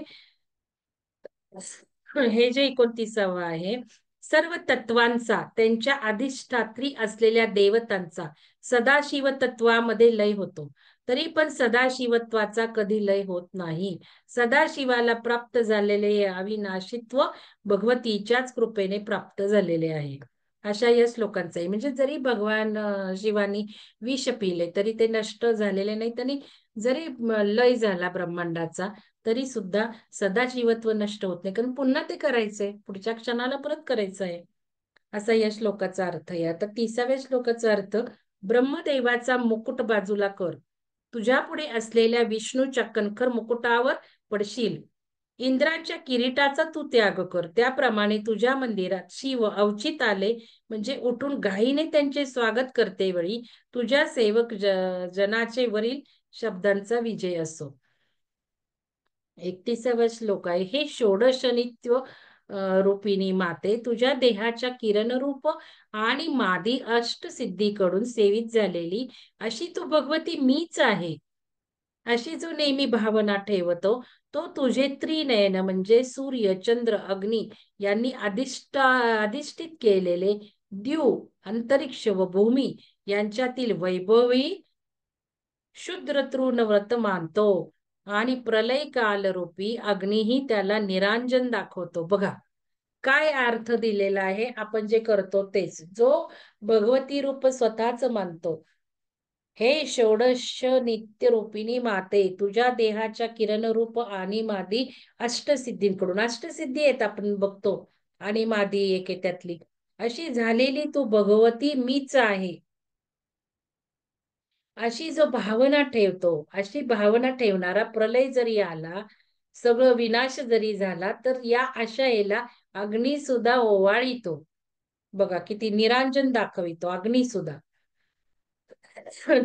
हे जे 29वा आहे, सर्व तत्वांचा त्यांच्या अधिष्ठात्री असलेल्या देवतांचा सदाशिव तत्वामध्ये लय होतो, तरी पण सदाशिवत्वाचा कधी लय होत नाही. सदाशिवाला प्राप्त झालेले हे अविनाशित्व भगवतीच्याच कृपेने प्राप्त झालेले आहे. अशा या श्लोकांचा आहे. म्हणजे जरी भगवान शिवानी विष पिले तरी ते नष्ट झालेले नाही, आणि जरी लय झाला ब्रह्मांडाचा तरी सुद्धा सदाशिवत्व नष्ट होत नाही, कारण पुन्हा ते करायचंय, पुढच्या क्षणाला परत करायचं आहे. असा या श्लोकाचा अर्थ आहे. आता 30व्या श्लोकाचा अर्थ, ब्रह्मदेवाचा मुकुट बाजूला कर, तुझ्या पुढे असलेल्या विष्णूच्या कणखर मुकुटावर पडशील. इंद्राच्या किरीटाचा तू त्याग कर, त्याप्रमाणे तुझ्या मंदिरात शिव अवचित आले म्हणजे उठून घाईने त्यांचे स्वागत करते वेळी तुझ्या सेवक जनाचे वरील शब्दांचा विजय असो. 31वा श्लोक आहे, हे षोडशनित्व रूपिणी माते, तुझ्या देहाच्या किरण रूप आणि मादी अष्टसिद्धीकडून सेवित झालेली अशी तू भगवती मीच आहे, अशी जो नेहमी भावना ठेवतो तो तुझे त्रिनयन म्हणजे सूर्य चंद्र अग्नी यांनी अधिष्ठित केलेले द्यू अंतरिक्ष व भूमी यांच्यातील वैभवी शुद्र तृणव्रत मानतो, आणि प्रलय कालरूपी अग्निही त्याला निरांजन दाखवतो. बघा काय अर्थ दिलेला आहे, आपण जे करतो तेच, जो भगवती रूप स्वतःच मानतो. हे षोडश नित्य रूपिणी माते, तुझ्या देहाच्या किरण रूप आणि मादी अष्टसिद्धींकडून, अष्टसिद्धी आहेत आपण बघतो, आणि मादी एक आहे त्यातली, अशी झालेली तू भगवती मीच आहे, अशी जो भावना ठेवतो, अशी भावना ठेवणारा प्रलय जरी आला, सगळं विनाश जरी झाला, तर या आशयाला अग्नी सुद्धा ओवाळीतो. बघा किती निरांजन दाखवितो अग्नी सुद्धा,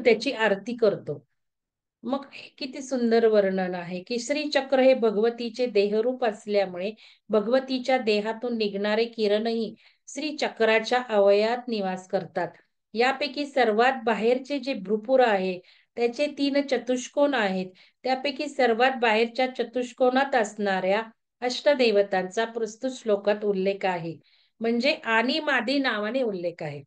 त्याची आरती करतो. मग किती सुंदर वर्णन आहे की श्रीचक्र हे भगवतीचे देहरूप असल्यामुळे भगवतीच्या देहातून निघणारे किरणही श्रीचक्राच्या अवयात निवास करतात. यापैकी सर्वात बाहेरचे जे भ्रूपुर आहे त्याचे 3 चतुष्कोन आहेत. त्यापैकी सर्वात बाहेरच्या चतुष्कोनात असणाऱ्या अष्टदेवतांचा प्रस्तुत श्लोकात उल्लेख आहे. म्हणजे आणि मादी नावाने उल्लेख आहे.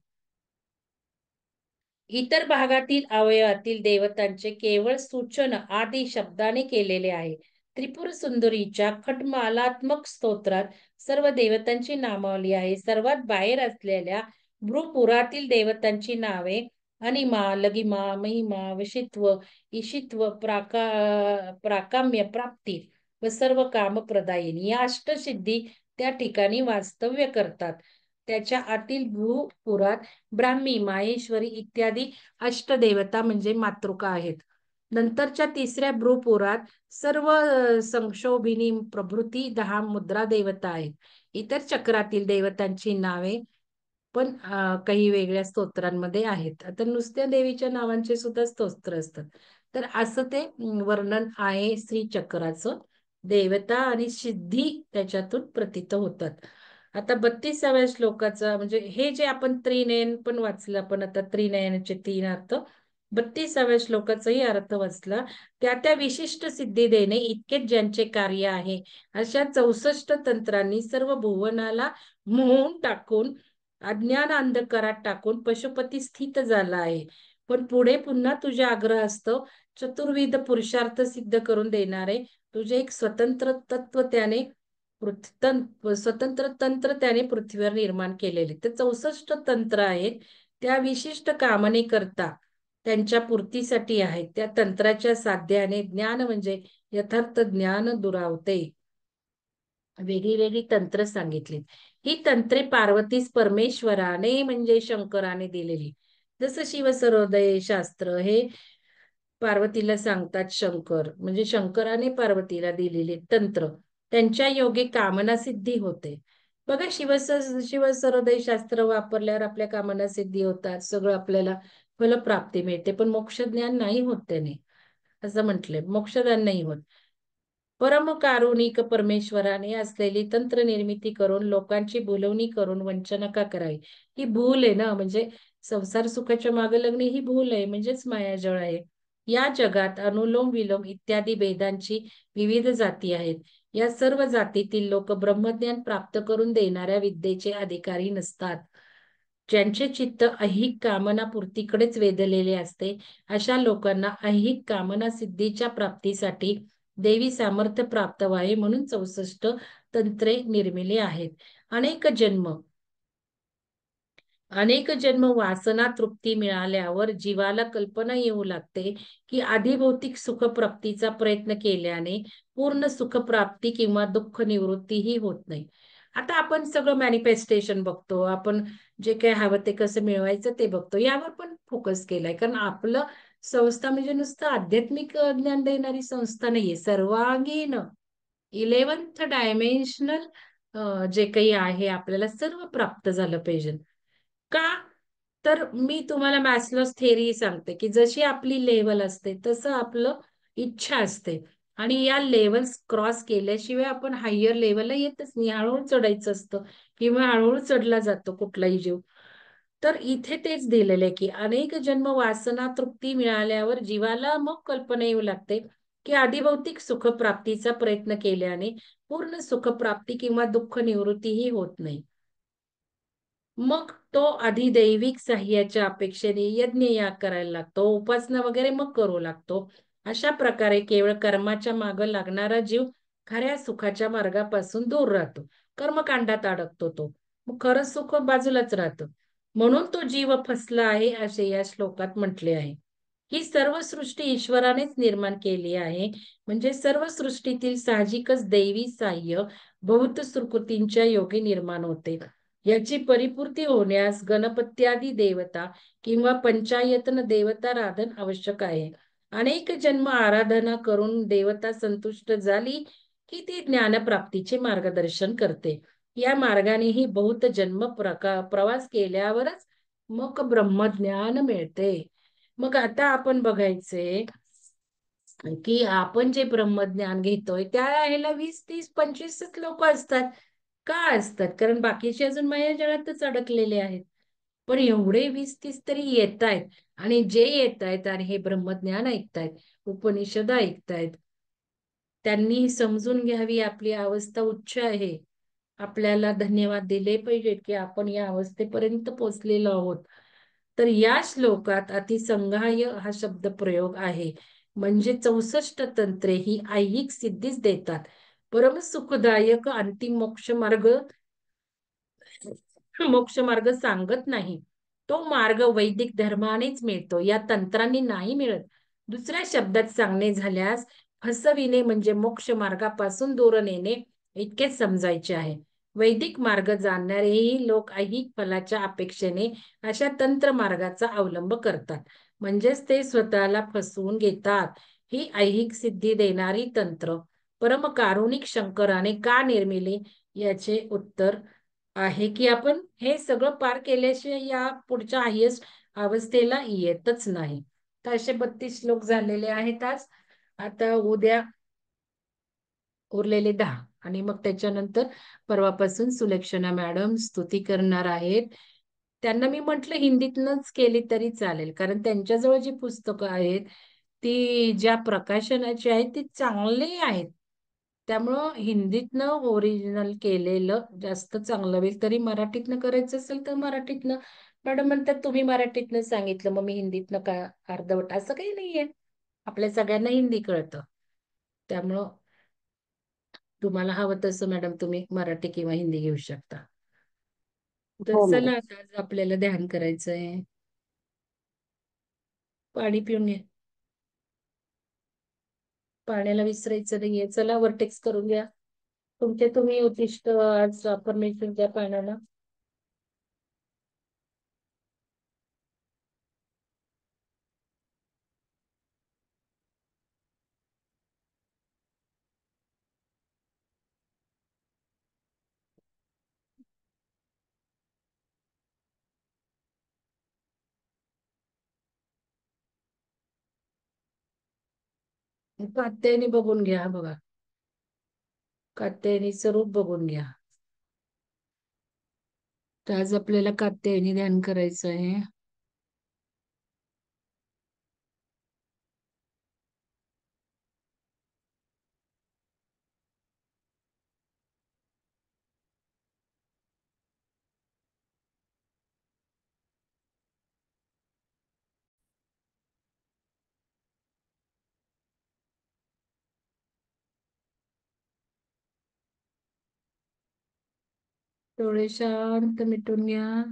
इतर भागातील अवयवातील देवतांचे केवळ सूचन आदी शब्दाने केलेले आहे. त्रिपुर सुंदरीच्या खटमालात्मक स्तोत्रात सर्व देवतांची नामावली आहे. सर्वात बाहेर असलेल्या भ्रूपुरातील देवतांची नावे अनिमा, लगिमा, महिमा, वशित्व, ईशित्व, प्राकाम्य, प्राप्ती व सर्व कामप्रदायिनी या अष्टसिद्धी त्या ठिकाणी वास्तव्य करतात. त्याच्या आतील भूपुरात ब्राह्मी, माहेश्वरी इत्यादी अष्टदेवता म्हणजे मातृका आहेत. नंतरच्या 3ऱ्या भ्रूपुरात सर्व संक्षोभिनी प्रभृती 10 मुद्रा देवता आहेत. इतर चक्रातील देवतांची नावे पण काही वेगळ्या स्तोत्रांमध्ये आहेत. आता नुसत्या देवीच्या नावांचे सुद्धा स्तोत्र असतात. तर असं ते वर्णन आहे श्री चक्राचं. देवता आणि सिद्धी त्याच्यातून प्रतीत होतात. आता 32व्या श्लोकाचा म्हणजे हे जे आपण त्रिनयन पण वाचलं, आपण आता त्रिनयनाचे 3 अर्थ, 32व्या श्लोकाचाही अर्थ वाचला. त्या विशिष्ट सिद्धी देणे इतकेच ज्यांचे कार्य आहे, अशा 64 तंत्रांनी सर्व भुवनाला मोहून टाकून अज्ञान अंधकारात टाकून पशुपती स्थित झाला आहे. पण पुढे पुन्हा तुझ्या आग्रह असतो चतुर्विध पुरुषार्थ सिद्ध करून देणारे तुझे एक स्वतंत्र तत्व त्याने स्वतंत्र तंत्र त्याने पृथ्वीवर निर्माण केलेले. ते 64 तंत्र आहेत. त्या विशिष्ट कामने करता त्यांच्या पूर्तीसाठी आहेत. त्या तंत्राच्या साध्याने ज्ञान म्हणजे यथार्थ ज्ञान दुरावते. वेगळी वेगळी तंत्र सांगितलीत. ही तंत्रे पार्वतीस परमेश्वराने म्हणजे शंकराने दिलेली. जसं शिवसरोदय शास्त्र हे पार्वतीला सांगतात शंकर, म्हणजे शंकराने पार्वतीला दिलेले तंत्र त्यांच्या योगे कामना सिद्धी होते. बघा, शिवसरोदय शास्त्र वापरल्यावर आपल्या कामना सिद्धी होतात, सगळं आपल्याला फलप्राप्ती मिळते, पण मोक्षज्ञान नाही होत त्याने. असं म्हटलंय, मोक्षदान नाही होत. परम कारुणिक परमेश्वराने असलेली तंत्र निर्मिती करून लोकांची भुलवणी करून वंचना का करावी? ही भूल आहे ना, म्हणजे संसार सुखाच्या मागे लागणे ही भूल आहे, म्हणजेच मायाजळ आहे. या जगात अनुलोम विलोम इत्यादी भेदांची विविध जाती आहेत. या सर्व जातीतील लोक ब्रह्मज्ञान प्राप्त करून देणाऱ्या विद्येचे अधिकारी नसतात. ज्यांचे चित्त ऐहिक कामना पूर्तीकडेच वेधलेले असते, अशा लोकांना ऐहिक कामना सिद्धीच्या प्राप्तीसाठी देवी सामर्थ्य प्राप्त व्हावे म्हणून 64 तंत्रे निर्मिली आहेत. अनेक जन्म अनेक जन्म वासना तृप्ती मिळाल्यावर जीवाला कल्पना येऊ लागते की आधी सुखप्राप्तीचा प्रयत्न केल्याने पूर्ण सुखप्राप्ती किंवा दुःख निवृत्तीही होत नाही. आता आपण सगळं मॅनिफेस्टेशन बघतो, आपण जे काही हवं ते कसं मिळवायचं ते बघतो, यावर पण फोकस केलाय. कारण आपलं संस्था म्हणजे नुसतं आध्यात्मिक ज्ञान देणारी संस्था नाहीये, सर्वांगीण 11th डायमेन्शनल जे काही आहे आपल्याला सर्व प्राप्त झालं पाहिजे. का? तर मी तुम्हाला मॅस्लोज थेअरी सांगते की जशी आपली लेवल असते तसं आपलं इच्छा असते, आणि या लेवल्स क्रॉस केल्याशिवाय आपण हायर लेवलला येतच नाही. हळूहळू चढायचं असतं किंवा हळूहळू चढला जातो कुठलाही जीव. तर इथे तेच दिलेलं आहे की अनेक जन्म वासना तृप्ती मिळाल्यावर जीवाला मग कल्पना येऊ लागते की आधी सुखप्राप्तीचा प्रयत्न केल्याने पूर्ण सुखप्राप्ती किंवा दुःख निवृत्तीही होत नाही. मग तो आधी दैविक सहाय्याच्या अपेक्षेने यज्ञ याग करायला लागतो, उपासना वगैरे मग करू लागतो. अशा प्रकारे केवळ कर्माच्या मागे लागणारा जीव खऱ्या सुखाच्या मार्गापासून दूर राहतो, कर्मकांडात अडकतो तो. मग खरं सुख बाजूलाच राहतं. म्हणून तो जीव फसला आहे असे या श्लोकात म्हटले आहे. ही सर्व सृष्टी ईश्वरानेच निर्माण केली आहे, म्हणजे सर्व सृष्टीतील साहजिकच दैवी साह्य बहुत सुकृतींच्या योगे निर्माण होते. याची परिपूर्ती होण्यास गणपत्यादी देवता किंवा पंचायतन देवता राधन आवश्यक आहे. अनेक जन्म आराधना करून देवता संतुष्ट झाली की ती ज्ञानप्राप्तीचे मार्गदर्शन करते. या मार्गानेही बहुत जन्म प्रवास केल्यावरच मग ब्रह्मज्ञान मिळते. मग आता आपण बघायचे की आपण जे ब्रह्मज्ञान घेतोय त्या ह्याला 20, 30, 25च लोक असतात. का असतात? कारण बाकीचे अजून माया जगातच अडकलेले आहेत. पण एवढे 20-30 तरी येत आहेत, आणि जे येत आहेत आणि हे ब्रह्मज्ञान ऐकतायत, उपनिषद ऐकतायत, त्यांनी समजून घ्यावी आपली अवस्था उच्च आहे. आपल्याला धन्यवाद दिले पाहिजेत की आपण या अवस्थेपर्यंत पोहोचलेलो आहोत. तर या श्लोकात अतिसंहाय हा शब्द प्रयोग आहे. म्हणजे 64 तंत्रे ही ऐहिक सिद्धीच देतात, परम सुखदायक अंतिम मोक्ष मार्ग सांगत नाही. तो मार्ग वैदिक धर्मानेच मिळतो, या तंत्रांनी नाही मिळत. दुसऱ्या शब्दात सांगणे झाल्यास फसविणे म्हणजे मोक्ष मार्गापासून दूर नेणे इतकेच समजायचे आहे. वैदिक मार्ग जाणणारेही लोक ऐहिक फलाच्या अपेक्षेने अशा तंत्र मार्गाचा अवलंब करतात, म्हणजेच ते स्वतःला फसवून घेतात. ही ऐहिक सिद्धी देणारी तंत्र परम कारुणिक शंकराने का निर्मिली याचे उत्तर आहे की आपण हे सगळं पार केल्याशिवाय या पुढच्या हायेस्ट अवस्थेला येतच नाही. तर असे 32 श्लोक झालेले आहेत आज. आता उद्या उरलेले 10, आणि मग त्याच्यानंतर परवापासून सुलक्षणा मॅडम स्तुती करणार आहेत. त्यांना मी म्हटलं हिंदीतनच केली तरी चालेल, कारण त्यांच्याजवळ जी पुस्तकं आहेत ती ज्या प्रकाशनाची आहेत ती चांगली आहेत. त्यामुळं हिंदीतनं ओरिजिनल केलेलं जास्त चांगलं होईल. तरी मराठीतनं करायचं असेल तर मराठीतनं. मॅडम म्हणतात तुम्ही मराठीतनं सांगितलं मग मी हिंदीतनं का अर्धवट, असं काही नाहीये. आपल्या सगळ्यांना हिंदी कळतं. त्यामुळं तुम्हाला हवं तसं मॅडम तुम्ही मराठी किंवा हिंदी घेऊ शकता. तर हो चला मॅडम. आता आज आपल्याला ध्यान करायचं आहे. पाणी पिऊन घ्या. पाण्याला विसरायचं नाहीये. चला वर्टेक्स करून घ्या. तुमचे तुम्ही उद्दिष्ट आज अफर्मेशन द्या पाण्याला. कात्यायनी बघून घ्या बघा. कात्यायनीचं रूप बघून घ्या. तर आज आपल्याला कात्यायनी ध्यान करायचं आहे. डोळे शांत मिटून घ्या.